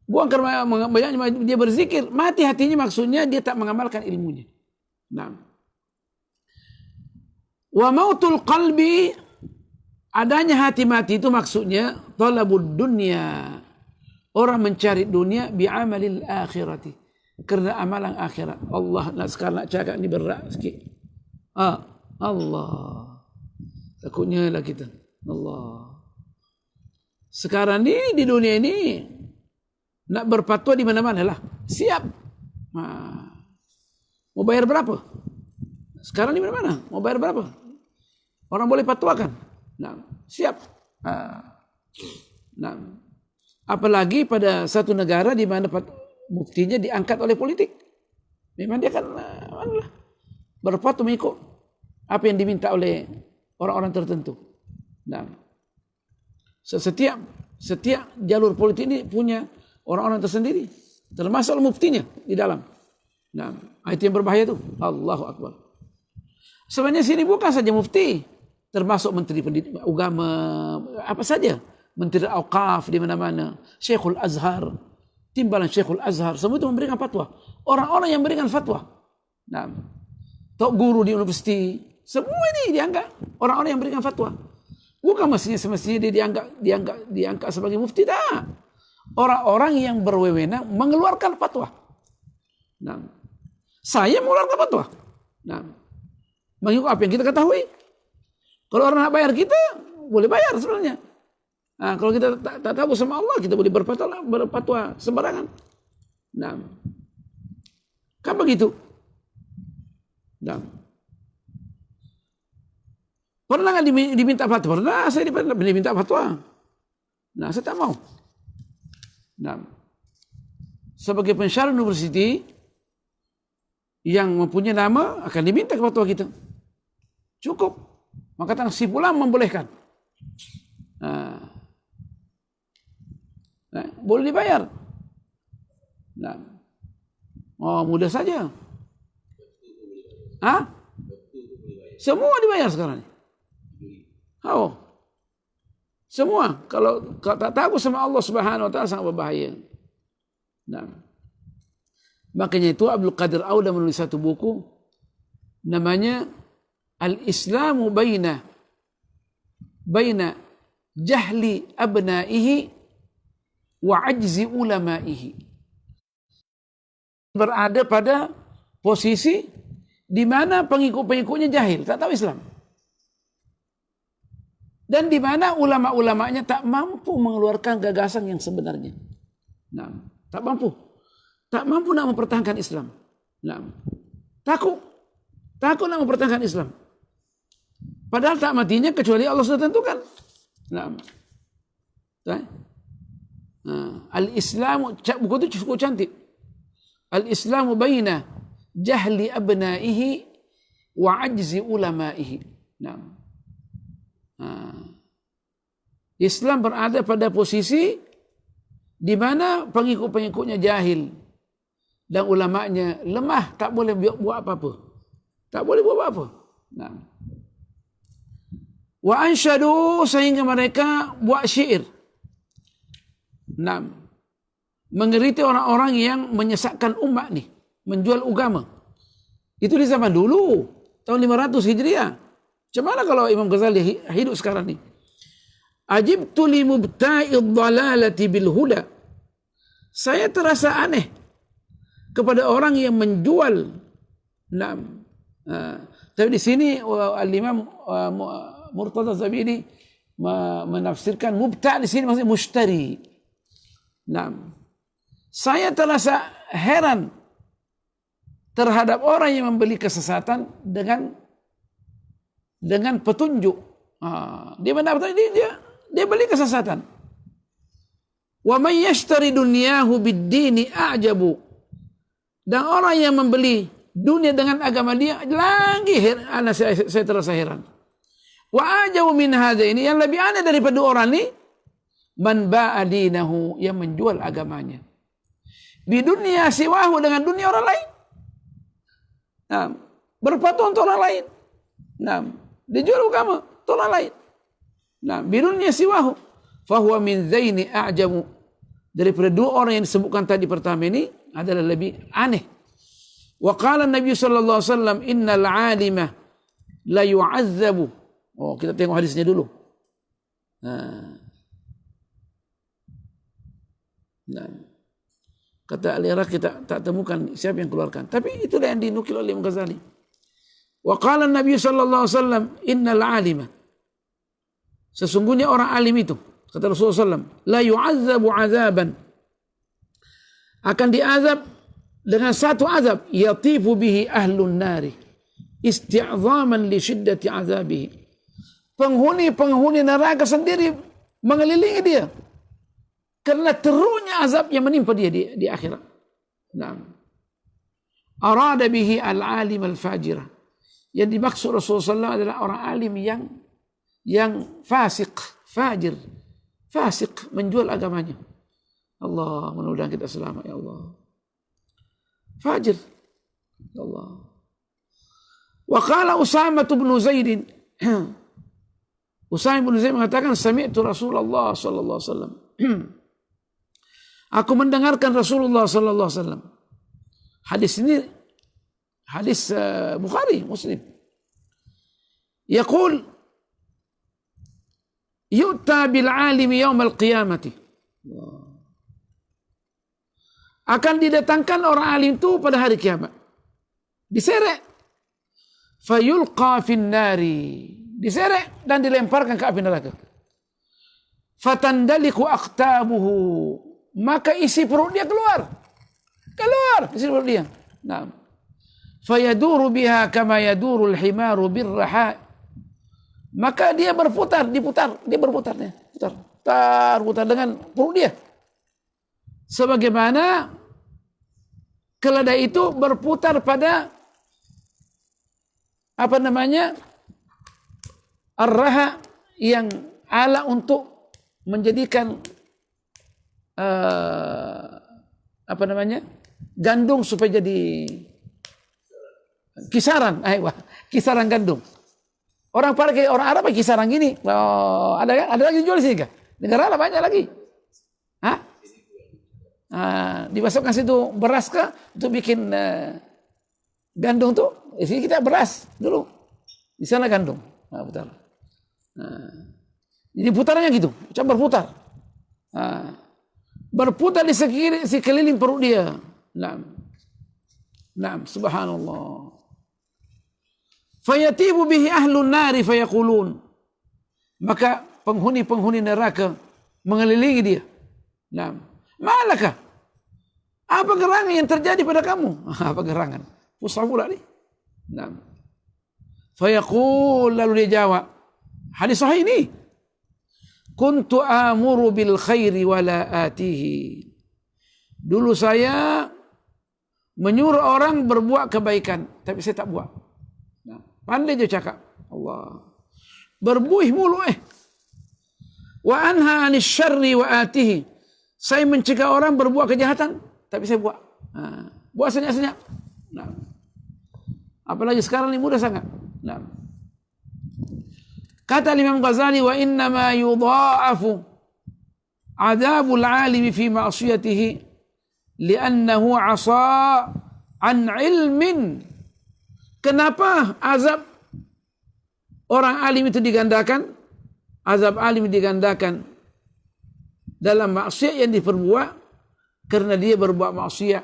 Bukan karena banyaknya dia berzikir, mati hatinya maksudnya dia tak mengamalkan ilmunya. Nah. Wa mautul qalbi, adanya hati mati itu maksudnya talabud dunya. Orang mencari dunia bi'amalil akhirati, kerana amalan akhirat. Allah, sekarang nak cakap ni berat sikit. Allah. Takutnya lah kita. Allah. Sekarang ni di dunia ini nak berfatwa di mana-mana lah. Siap. Mau bayar berapa? Sekarang di mana-mana. Mau bayar berapa? Orang boleh fatwakan. Siap. Apalagi pada satu negara di mana muftinya diangkat oleh politik. Memang dia akan berfatwa mengikut apa yang diminta oleh orang-orang tertentu. Setiap jalur politik ini punya orang-orang tersendiri, termasuk muftinya di dalam. Itu yang berbahaya itu. Allahu Akbar. Sebenarnya sini bukan saja mufti, termasuk menteri pendidikan, agama, apa saja, menteri Auqaf di mana-mana, Syekhul Azhar, timbalan Syekhul Azhar, semua itu memberikan fatwa. Orang-orang yang memberikan fatwa. Tok guru di universiti, semua ini dianggap orang-orang yang memberikan fatwa. Bukan semestinya dia diangkat sebagai mufti, tak. Orang-orang yang berwenang mengeluarkan fatwa. Saya mengeluarkan fatwa. Mengikut apa yang kita ketahui. Kalau orang nak bayar kita, boleh bayar sebenarnya. Kalau kita tak tahu sama Allah, kita boleh berfatwa sembarangan. Kan begitu. Pernah nggak diminta fatwa? Pernah saya diminta fatwa. Saya tak mau. Sebagai pensyarah universiti yang mempunyai nama akan diminta fatwa kita. Cukup. Maka si fulan membolehkan. Boleh dibayar. Mudah saja. Semua dibayar sekarang. Semua. Kalau tak tahu sama Allah Subhanahu Wa Taala sangat berbahaya. Makanya itu Abdul Qadir Auda menulis satu buku namanya Al-Islamu baina jahli abnaihi wa ajzi ulamaihi. Berada pada posisi di mana pengikut-pengikutnya jahil, tak tahu Islam. Dan di mana ulama-ulamanya tak mampu mengeluarkan gagasan yang sebenarnya. Tak mampu. Tak mampu nak mempertahankan Islam. Takut nak mempertahankan Islam. Padahal tak matinya kecuali Allah sudah tentukan. Al-Islamu, buku itu cukup cantik. Al-Islamu baina jahli abnaihi wa ajzi ulamaihi. Islam berada pada posisi di mana pengikut-pengikutnya jahil dan ulamanya lemah, tak boleh buat apa-apa. Tak boleh buat apa-apa. Wa ansyadu, sehingga mereka buat syair. Mengeriti orang-orang yang menyesatkan umat ni, menjual agama. Itu di zaman dulu, tahun 500 Hijriah. Macam mana kalau Imam Ghazali hidup sekarang ni? Ajibtu li mubta'id dhalalati bil huda. Saya terasa aneh kepada orang yang menjual. Tapi di sini Al-Imam Murtada Zabidi menafsirkan mubta' di sini maksudnya mushtari. Saya terasa heran terhadap orang yang membeli kesesatan dengan petunjuk. Dia mendapat dia beli kesesatan. Wa may yashtari dunyahu bid-dini a'jabu. Dan orang yang membeli dunia dengan agama dia lagi saya terasa heran. Wa ajabu min hadza, ini yang lebih aneh daripada orang ini, man ba'a dinahu, yang menjual agamanya. Di dunia siwahu, dengan dunia orang lain. Nah, berpatung untuk orang lain. Nah, dijual agama untuk orang lain. Nah, di dunia siwahu, fahuwa min zaini a'jamu. Daripada dua orang yang disebutkan tadi pertama ini adalah lebih aneh. Wa qala Nabi sallallahu alaihi wasallam, innal 'alima la yu'azzabu. Oh, kita tengok hadisnya dulu. Nah, kata Al-Iraq kita tak temukan siapa yang keluarkan. Tapi itulah yang dinukil oleh Imam Ghazali. Wa qala Nabi sallallahu alaihi wasallam, innal 'alima. Sesungguhnya orang alim itu, kata Rasulullah SAW, la yu'azzabu 'azaban. Akan diazab dengan satu azab, yatifu bihi ahlun nari isti'zaman li syiddati 'azabihi. Penghuni neraka sendiri mengelilingi dia karena teruknya azab yang menimpa dia di akhirat. Naam. Arada bihi al-alim al-fajira. Yang dimaksud Rasulullah SAW adalah orang alim yang fasik, fajir, fasik, menjual agamanya. Allah, mudah-mudahan kita selamat ya Allah. Fajir. Ya Allah. Wa qala Usamah bin Zaid. Usamah bin Zaid mengatakan, sami'tu Rasulullah sallallahu alaihi wasallam. Aku mendengarkan Rasulullah sallallahu alaihi wasallam. Hadis ini hadis Bukhari, Muslim. Yaqul yu'ta bil 'alimi yaum al-qiyamati. Akan didatangkan orang alim itu pada hari kiamat. Diseret. Fayulqa fin nari. Diseret dan dilemparkan ke api neraka. Fatandaliku aqtabuhu. Maka isi perut dia keluar. Keluar isi perut dia. Nah. Fayaduru biha kama yadurul himaru birraha. Maka dia berputar dengan perut dia. Sebagaimana keledai itu berputar pada ar-raha, yang alat untuk menjadikan gandum supaya jadi kisaran, kisaran gandum. Orang Arab pakai kisaran gini. Oh, ada lagi jual sini kah? Negara lah banyak lagi. Hah? Dimasukkan situ beras kah untuk bikin gandum tuh. Di sini kita beras dulu. Di sana gandum. Putar. Jadi putarannya gitu, macam berputar. Berputar di sekeliling perut dia. Naam, subhanallah. Fayatibu bihi ahlun nari fayaqulun. Maka penghuni neraka mengelilingi dia. Naam. Malakah? Apa gerangan yang terjadi pada kamu? Apa gerangan? Pusat pula ni. Naam. Fayaqul, lalu dia jawab. Hadis sahih ini. Kuntu amuru bil khairi wala atihi. Dulu saya menyuruh orang berbuat kebaikan, tapi saya tak buat. Nah, pandai dia cakap. Allah. Berbuih mulu Wa anha anis syarri wa atihi. Saya mencegah orang berbuat kejahatan, tapi saya buat. Buat senyap-senyap. Nah. Apalagi sekarang ini mudah sangat. Nah. Kata Imam Ghazali, wa inna ma yudha'afu adabul 'alimi fi ma'siyatihi li'annahu 'asa an 'ilmin. Kenapa azab orang alim itu digandakan? Azab alim digandakan dalam maksiat yang diperbuat karena dia berbuat maksiat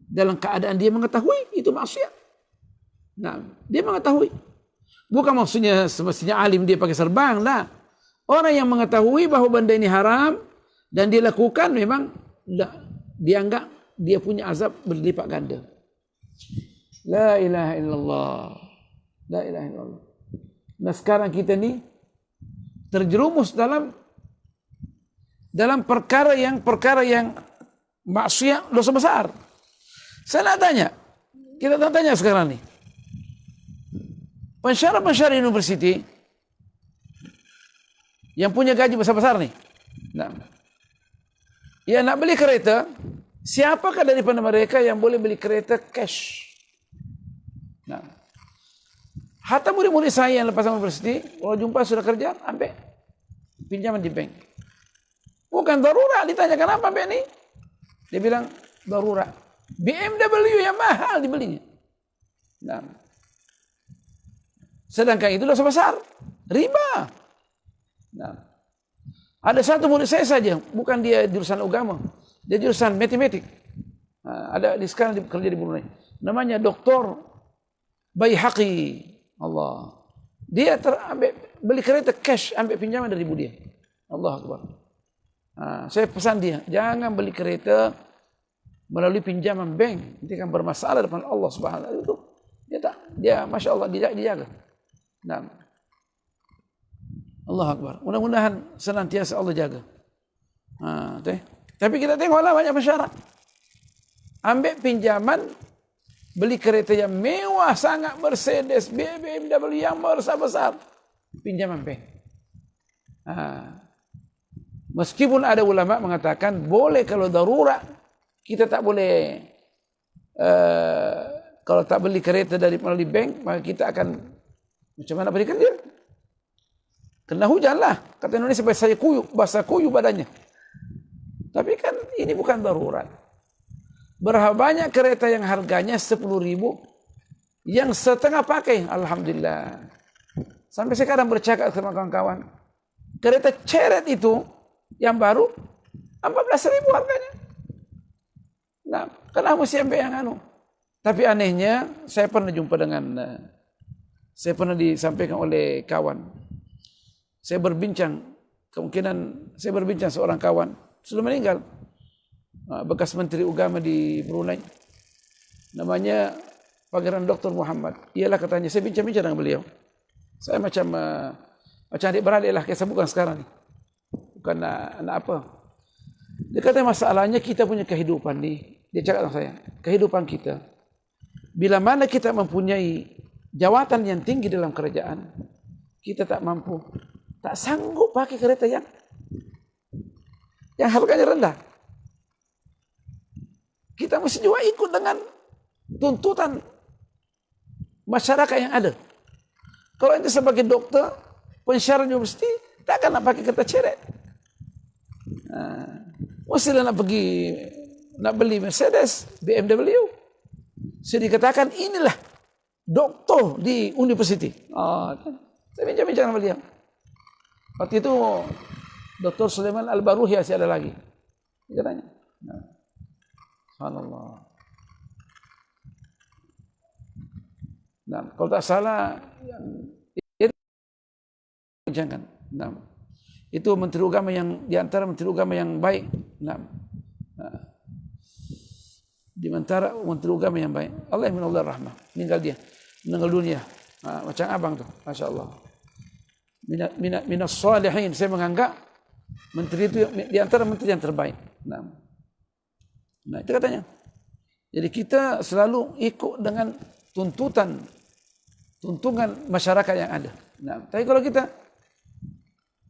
dalam keadaan dia mengetahui itu maksiat. Nah, dia mengetahui. Bukan maksudnya semestinya alim dia pakai serban, nah. Orang yang mengetahui bahawa benda ini haram dan dia lakukan memang dianggap dia punya azab berlipat ganda. La ilaha illallah. La ilaha illallah. Nah sekarang kita ni terjerumus dalam perkara yang maksiat dosa besar. Saya nak tanya, kita tanya sekarang ni, pensyarah universiti yang punya gaji besar-besar ni, nah, ya nak beli kereta, siapakah daripada mereka yang boleh beli kereta cash? Nah, hatta murid-murid saya yang lepas universiti, kalau jumpa sudah kerja, ambil pinjaman di bank. Bukan darurat, ditanya kenapa ambil ni? Dia bilang darurat. BMW yang mahal dibelinya. Nah, sedangkan itu dosa besar, riba. Nah, ada satu murid saya saja, bukan dia jurusan agama, dia jurusan matematik. Nah, ada di sekarang kerja di Brunei. Namanya Dr. Baihaqi. Allah. Dia beli kereta cash, ambil pinjaman dari ibu dia. Allah Akbar. Saya pesan dia, jangan beli kereta melalui pinjaman bank, nanti akan bermasalah depan Allah Subhanahu wa taala. Dia masya Allah dijaga. Nah, Allah Akbar. Mudah-mudahan senantiasa Allah jaga. Tapi kita tengoklah banyak masyarakat ambil pinjaman, beli kereta yang mewah sangat, Mercedes, BMW yang besar-besar, pinjaman bank. Meskipun ada ulama mengatakan boleh kalau darurat, kita tak boleh kalau tak beli kereta dari melalui bank, maka kita akan macam mana beli kerja? Kena hujan lah, kata Indonesia basah kuyup badannya. Tapi kan ini bukan darurat. Berapa banyak kereta yang harganya 10.000 yang setengah pakai, alhamdulillah. Sampai sekarang bercakap sama kawan-kawan, kereta ceret itu yang baru 14.000 harganya. Nah, kenapa mesti ambil yang anu? Tapi anehnya, saya pernah disampaikan oleh kawan. Saya berbincang seorang kawan sudah meninggal, bekas Menteri Agama di Brunei, namanya Pangeran Dr. Muhammad. Ialah katanya, saya bincang-bincang dengan beliau. Saya macam adik beradik lah, saya bukan sekarang, bukan anak apa. Dia kata masalahnya kita punya kehidupan ni, dia cakap dengan saya, kehidupan kita, bila mana kita mempunyai jawatan yang tinggi dalam kerajaan, kita tak mampu, tak sanggup pakai kereta yang harganya rendah. Kita mesti juga ikut dengan tuntutan masyarakat yang ada. Kalau ente sebagai dokter, pensyarah universiti, takkan nak pakai kereta ceret. Mestilah nak beli Mercedes, BMW. Saya dikatakan inilah doktor di universiti. Saya bincang-bincang sama beliau. Waktu itu Dr. Sulaiman Al-Baruhi masih ada lagi. Katanya. Subhanallah. Nah, kalau tak salah itu bincangkan. Nah, itu Menteri Agama yang di antara Menteri Agama yang baik. Nah, di antara Menteri Agama yang baik. Allah minallah rahmah. Meninggal dunia. Macam abang tu, masya Allah. Minas salihin. Saya menganggap menteri itu di antara menteri yang terbaik. Nah, itu katanya. Jadi kita selalu ikut dengan tuntutan masyarakat yang ada. Nah, tapi kalau kita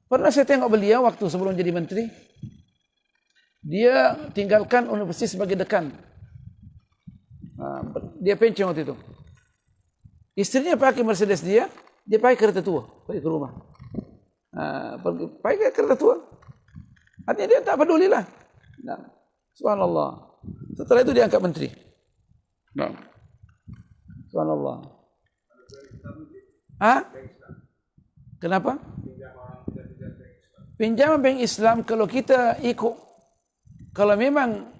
pernah saya tengok beliau waktu sebelum jadi menteri, dia tinggalkan universitas sebagai dekan. Dia pensiun waktu itu. Istrinya pakai Mercedes dia pakai kereta tua, pergi ke rumah. Pakai kereta tua. Artinya dia tak peduli lah. Nah, subhanallah. Setelah itu dia angkat menteri. Nah. Subhanallah. Kenapa? Pinjaman bank Islam kalau kita ikut, kalau memang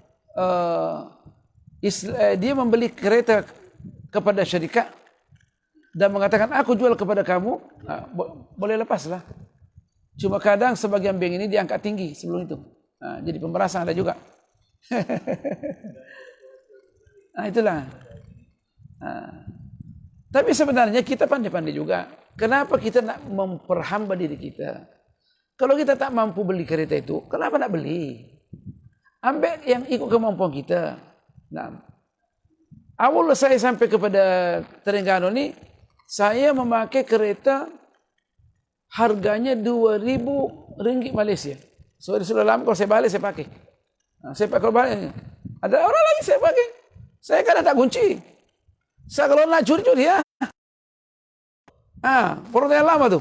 dia membeli kereta kepada syarikat dan mengatakan aku jual kepada kamu, boleh lepaslah. Cuma kadang sebagian bank ini diangkat tinggi sebelum itu. Jadi pemerasan ada juga. Nah, itulah. Nah. Tapi sebenarnya kita pandai-pandai juga. Kenapa kita nak memperhamba diri kita? Kalau kita tak mampu beli kereta itu, kenapa nak beli? Ambil yang ikut kemampuan kita. Nah, awal saya sampai kepada Terengganu ni, saya memakai kereta harganya RM2,000 Malaysia. So, sudah lama kalau saya balik saya pakai. Nah, saya pakai kalau balik. Ada orang lagi saya pakai. Saya kan tak kunci. Saya kalau nak curi-curi ya. Produk yang lama tu.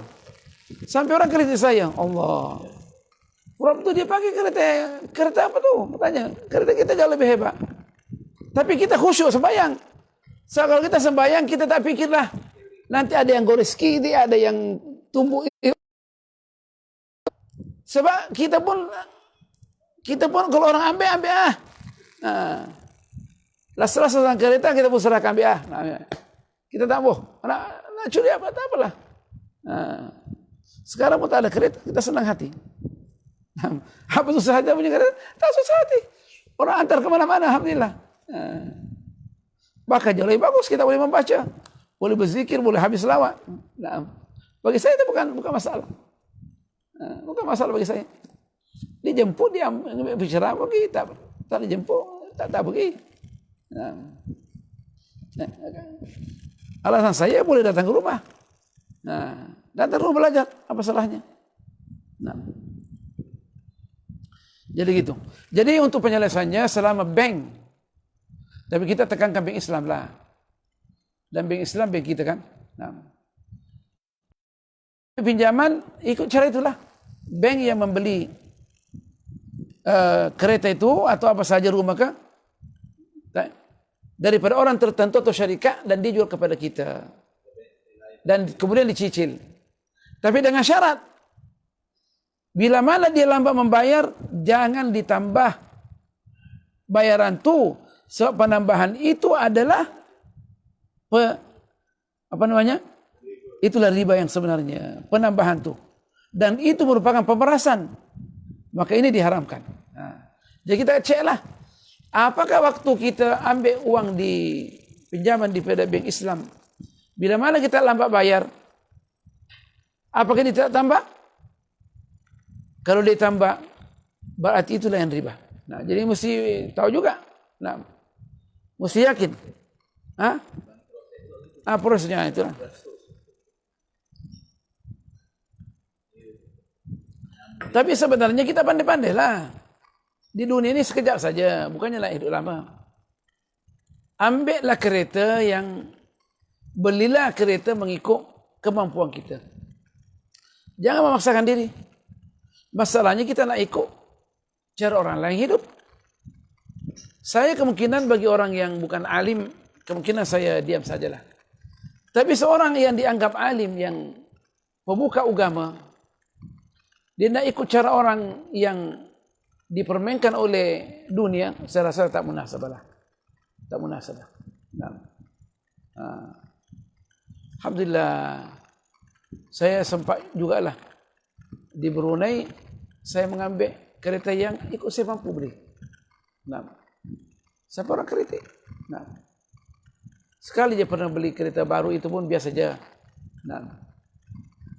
Sampai orang kritik saya, Allah. Produk tu dia pakai kereta apa tu? Katanya, kereta kita jauh lebih hebat. Tapi kita khusyuk sembahyang. So, kalau kita sembahyang, kita tak fikirlah. Nanti ada yang goreski, ada yang tumbuh. Sebab kita pun kalau orang ambil. Setelah selesai kereta, kita pun serahkan ambil. Kita tak mau. Nak curi apa, tak apalah. Sekarang pun tak ada kereta, kita senang hati. Apa susah hati punya kereta? Tak susah hati. Orang antar kemana-mana, alhamdulillah. Bahkan jauh lebih bagus, kita boleh membaca. Boleh berzikir, boleh habis selawat. Bagi saya itu bukan masalah. Bukan masalah bagi saya. Dijemput, dia bicara pergi. Tak dijemput, tak pergi. Alasan saya boleh datang ke rumah. Datang ke rumah belajar, apa salahnya? Jadi gitu. Jadi untuk penyelesaiannya selama bank, tapi kita tekankan bank Islam lah. Dan bank Islam bank kita kan. Pinjaman ikut cara itulah. Bank yang membeli kereta itu atau apa saja rumah ke daripada orang tertentu atau syarikat dan dijual kepada kita dan kemudian dicicil, tapi dengan syarat bila mana dia lambat membayar jangan ditambah bayaran tu. Sebab penambahan itu adalah itulah riba yang sebenarnya, penambahan tu, dan itu merupakan pemerasan, maka ini diharamkan. Jadi kita ceklah, apakah waktu kita ambil uang di pinjaman di bank Islam, bila mana kita lambat bayar, apakah ini tidak tambah? Kalau dia tambah, berarti itulah yang riba. Jadi mesti tahu juga. Mesti yakin. Prosesnya itu. Tapi sebenarnya kita pandai-pandai lah. Di dunia ini sekejap saja, bukannya lah hidup lama. Ambillah kereta belilah kereta mengikut kemampuan kita. Jangan memaksakan diri. Masalahnya kita nak ikut cara orang lain hidup. Saya kemungkinan bagi orang yang bukan alim, kemungkinan saya diam sajalah. Tapi seorang yang dianggap alim, yang pembuka agama, dia nak ikut cara orang yang dipermainkan oleh dunia, saya rasa tak munasabah lah. Tak munasabah. Alhamdulillah, saya sempat jugalah di Brunei, saya mengambil kereta yang ikut saya mampu beli. Siapa orang kritik? Sekali je pernah beli kereta baru, itu pun biasa je.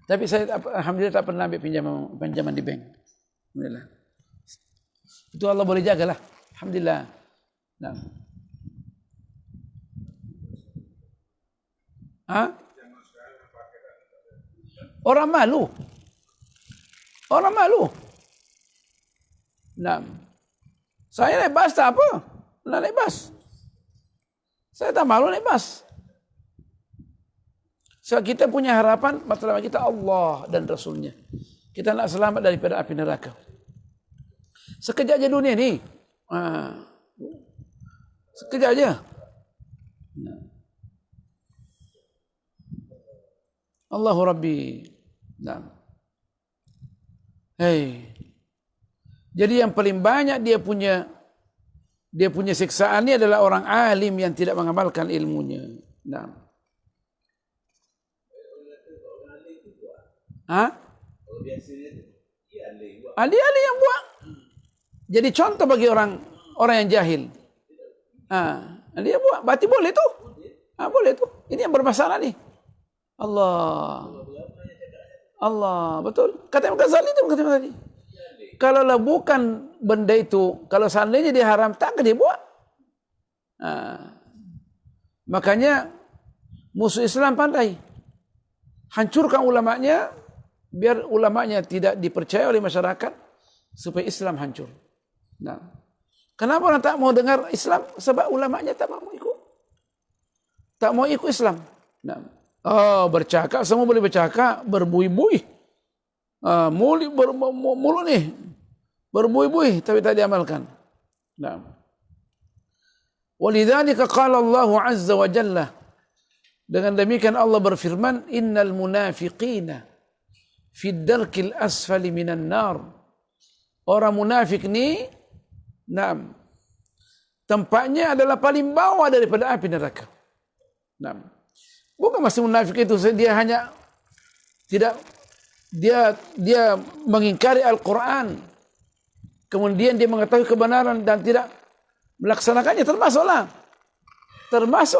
Tapi saya alhamdulillah tak pernah ambil pinjaman di bank. Alhamdulillah. Itu Allah boleh jagalah. Alhamdulillah. Orang malu. Orang malu. Saya naik bas tak apa. Naik bas. Saya tak malu naik bas. So, kita punya harapan, matlamat kita Allah dan Rasulnya. Kita nak selamat daripada api neraka. Sekejap je dunia ni. Sekejap je. Allahu Rabbi. Jadi yang paling banyak dia punya siksaan ni adalah orang alim yang tidak mengamalkan ilmunya. Ahli-ahli yang buat. Jadi contoh bagi orang orang yang jahil. Dia buat, berarti boleh tu. Boleh tu. Ini yang bermasalah ni. Allah, betul. Kata Imam Ghazali tu, kata tadi. Kalaulah bukan benda itu, kalau seandainya dia haram, takkan dia buat. Makanya musuh Islam pandai hancurkan ulamanya, biar ulamanya tidak dipercaya oleh masyarakat, supaya Islam hancur. Nah, kenapa orang tak mau dengar Islam? Sebab ulamanya tak mau ikut. Tak mau ikut Islam. Nah, bercakap, semua boleh bercakap, berbui-bui. Mulut ni berbui-bui, tapi tak diamalkan. Nah, walidzalika qala Allah azza wa jalla, dengan demikian Allah berfirman, innal munafiqina fi darkil asfali minan nar. Orang munafik ni, tempatnya adalah paling bawah daripada api neraka. Bukan masih munafik itu dia hanya tidak, dia mengingkari Al-Quran, kemudian dia mengetahui kebenaran dan tidak melaksanakannya, termasuk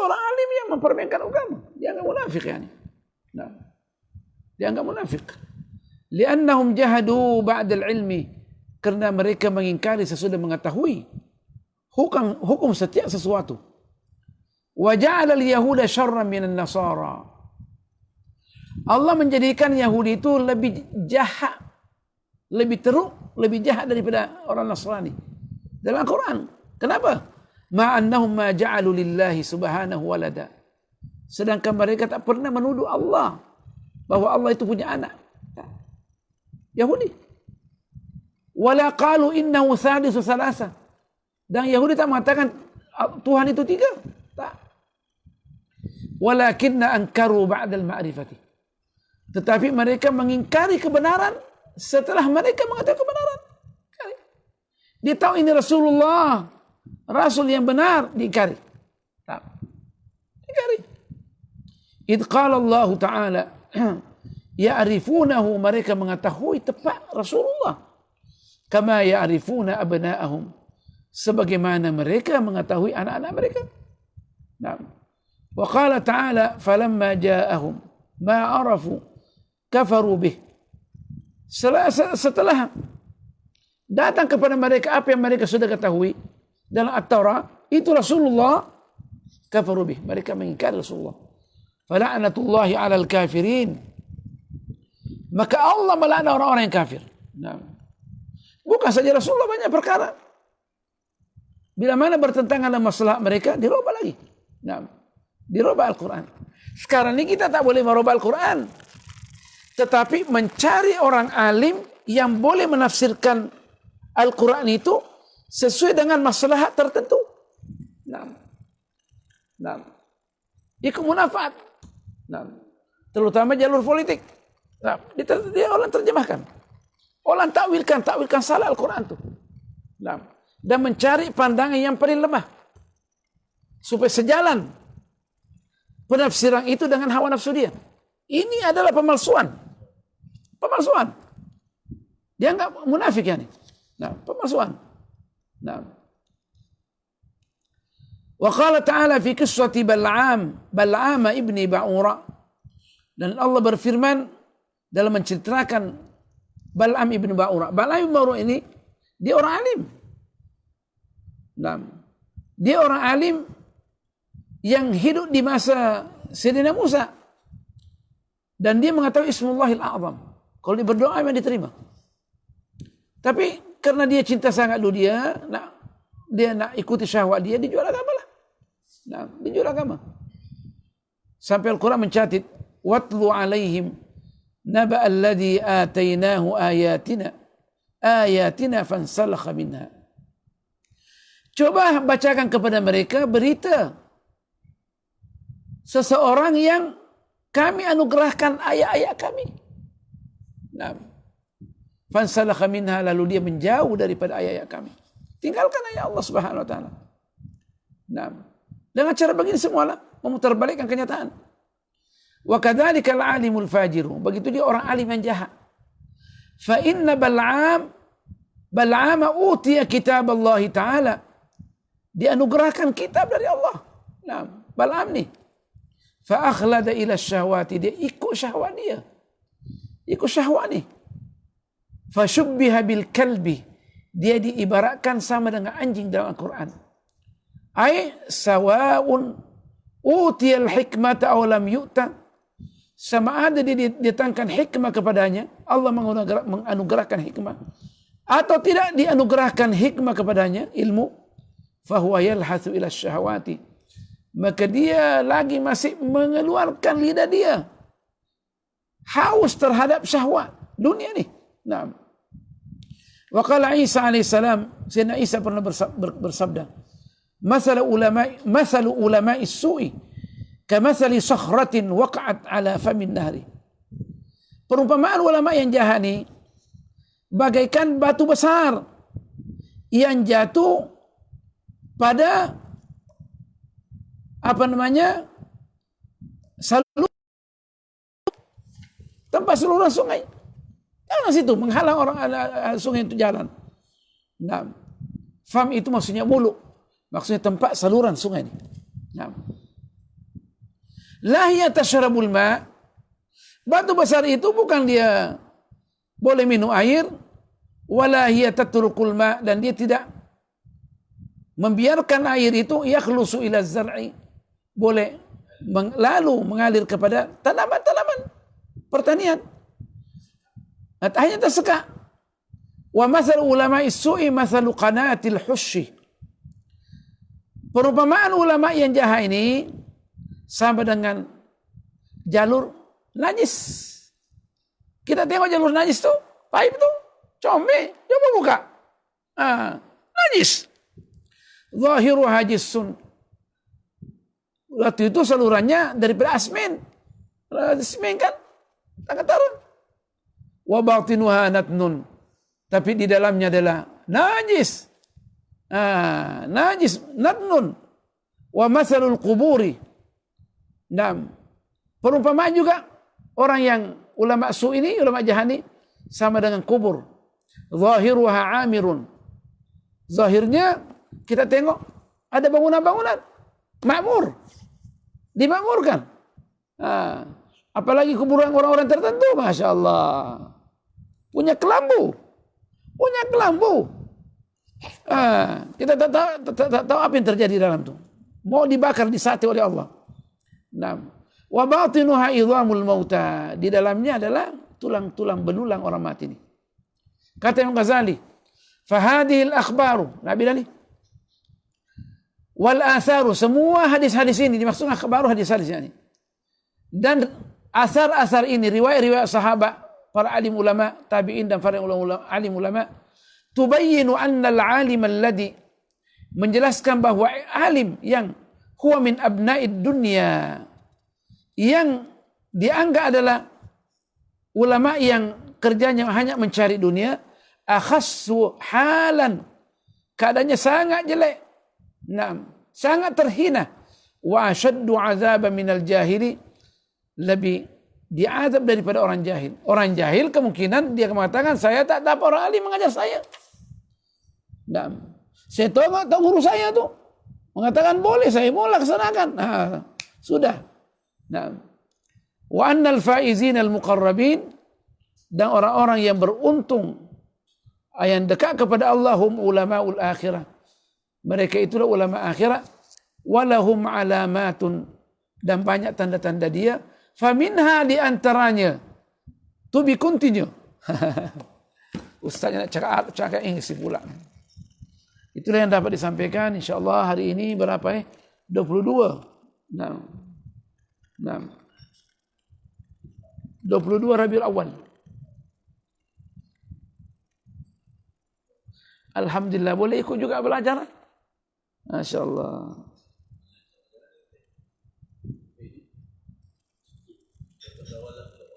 orang alim yang mempermainkan agama. Dia enggak munafik yani. Dia enggak munafik. Li'annahum jahadu ba'dal ilmi, karena mereka mengingkari sesudah mengetahui hukum setiap sesuatu. Wa ja'ala al-yahuda syarran minan nasara. Allah menjadikan Yahudi itu lebih jahat, lebih teruk, lebih jahat daripada orang Nasrani dalam Al-Quran. Kenapa? Ma'annahum ma ja'alu lillahi subhanahu walada. Sedangkan mereka tak pernah menuduh Allah bahwa Allah itu punya anak. Yahudi. Wala qalu innahu thalithu thalatha. Dan Yahudi tak mengatakan Tuhan itu 3. Tak. Walakinna ankaru ba'dal ma'rifati. Tetapi mereka mengingkari kebenaran setelah mereka mengetahui kebenaran. Dia tahu ini Rasulullah, Rasul yang benar, diingkari. Tak. Diingkari. Idh qala Allah Ta'ala, ya'rifunahu, mereka mengetahui tepat Rasulullah. Kama ya'rifuna abna'ahum, sebagaimana mereka mengetahui anak-anak mereka. Wa qala Ta'ala, falamma ja'ahum ma arafu kafaru bih. Setelah datang kepada mereka apa yang mereka sudah ketahui dalam At-Taurat, itu Rasulullah, kafaru bih, mereka mengingkari Rasulullah. Fala'natullahi 'alal kafirin, maka Allah melaknat orang-orang yang kafir. Bukan saja Rasulullah, banyak perkara. Bila mana bertentangan dengan masalah mereka, dirubah lagi. Dirubah Al-Quran. Sekarang ini kita tak boleh merubah Al-Quran, tetapi mencari orang alim yang boleh menafsirkan Al-Quran itu sesuai dengan maslahat tertentu. Ikut munafat. Terutama jalur politik. Dia orang terjemahkan. Orang takwilkan salah Al-Quran itu. Dan mencari pandangan yang paling lemah. Supaya sejalan penafsiran itu dengan hawa nafsu dia. Ini adalah pemalsuan. Dia enggak munafik yani. Pemalsuan. Wa qala ta'ala fi qissati Bal'am ibni Ba'ura. Dan Allah berfirman dalam menceritakan Bal'am ibni Ba'ura. Bal'am ibni Ba'ura ini dia orang alim. Dia orang alim yang hidup di masa Sayyidina Musa. Dan dia mengetahui Ismullahil A'zam. Kalau dia berdoa memang diterima. Tapi karena dia cinta sangat dunia, dia nak ikuti syahwat dia jual agama lah. Dia jual agama. Sampai Al-Quran mencatat, watlu alaihim naba alladhi atainahu ayatina fansalakha minha. Coba bacakan kepada mereka berita seseorang yang kami anugerahkan ayat-ayat kami. Fansalakha minha, lalu dia menjauh daripada ayat-ayat kami. Tinggalkan ayat Allah Subhanahu wa taala. Dengan cara begini semualah memutarbalikkan kenyataan. Wa kadzalika al-alimul fajiru, begitu dia orang alim yang jahat. Fa inna Bal'am utiya kitab Allah taala dianugerahkan kitab dari Allah. Nah, Bal'am nih. Fa akhlada ila syahwati, dia ikut syahwat dia. Ikut syahwat nih. Fa syubbiha bil kalbi, dia diibaratkan sama dengan anjing dalam Al-Quran. Ai sawaun utiyal hikmata aw lam yu'ta, sama ada dia ditangkan hikmah kepadanya, Allah menganugerahkan hikmah, atau tidak dianugerahkan hikmah kepadanya, ilmu, fahuwa yalhathu ila syahwati, maka dia lagi masih mengeluarkan lidah dia haus terhadap syahwat dunia ni. Naam. Wa qala Isa alaihissalam, Sayyidina Isa pernah bersabda, Mathalu ulama'i su'i kamathali sakhratin waqa'at ala famin nahri. Perumpamaan ulama yang jahat ni bagaikan batu besar yang jatuh pada tempat saluran sungai. Karena situ menghalang orang sungai itu jalan. Nah, fam itu maksudnya mulut, maksudnya tempat saluran sungai ini. Nah, la hiya tashrabul ma, batu besar itu bukan dia boleh minum air, wala hiya tatrukul ma, dan dia tidak membiarkan air itu yakhlusu ila zar'i, boleh lalu mengalir kepada tanaman-tanaman pertanian. Hanya tersekat. Wa mathal ulama'i su'i mathalu qanatil hushi. Perumpamaan ulama yang jahat ini sama dengan jalur najis. Kita tengok jalur najis tu, pipe tu, comel, coba buka. Najis. Zahiru hajisun. Waktu itu salurannya daripada asmin. Asmin kan? Tak taruh. Wa batinuha natnun, tapi di dalamnya adalah najis. Najis, natnun. Wa mathalul quburi. Nah, perumpamaan juga orang yang ulama su ini, ulama jahat ini sama dengan kubur. Zahiruha amirun. Zahirnya kita tengok ada bangunan-bangunan makmur, dimakmurkan. Apalagi kuburan orang-orang tertentu, masya Allah. Punya kelambu. Kita tak tahu apa yang terjadi dalam itu. Mau dibakar, disate oleh Allah. Nah, wa batinuha idhamul mauta, di dalamnya adalah tulang-tulang belulang orang mati ini. Kata Imam Ghazali, fahadihil akhbaru, Nabi bilang ni, wal atharu, semua hadis-hadis ini dimaksudkan akhbaru, hadis-hadis ini. Dan asar-asar ini, riwayat-riwayat sahabat, para alim ulama, tabi'in dan para alim ulama, tubayyinu anna al-alim alladhi, menjelaskan bahwa alim yang huwa min abna'id dunya, yang dianggap adalah ulama yang kerjanya hanya mencari dunia, akhassu halan, keadaannya sangat jelek, sangat terhina, wa ashaddu azaban minal jahili, lebih diazab daripada orang jahil. Orang jahil kemungkinan dia mengatakan, saya tak dapat orang alim mengajar saya. Saya tahu guru saya tu mengatakan boleh, saya mau laksanakan. Sudah. Wa annal faizin al muqarrabin, dan orang-orang yang beruntung, yang dekat kepada Allahum ulamaul akhirah, mereka itulah ulama akhirat. Walahum alamatun, dan banyak tanda-tanda dia. Faminha, di antaranya, to be continue. Ustaznya nak cakap English pula. Itulah yang dapat disampaikan. InsyaAllah hari ini berapa 22. 22 Rabiul Awal. Alhamdulillah, boleh ikut juga belajar. Masya Allah.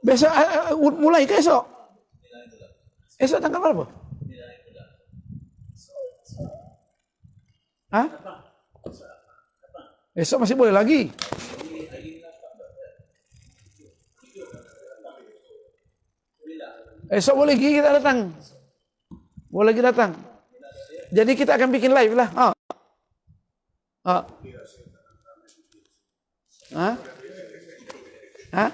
Besok mulai ke esok? Esok tanggal berapa? Esok masih boleh lagi. Esok boleh lagi kita datang. Boleh lagi datang. Jadi kita akan bikin live lah. Ah. Hah? Hah?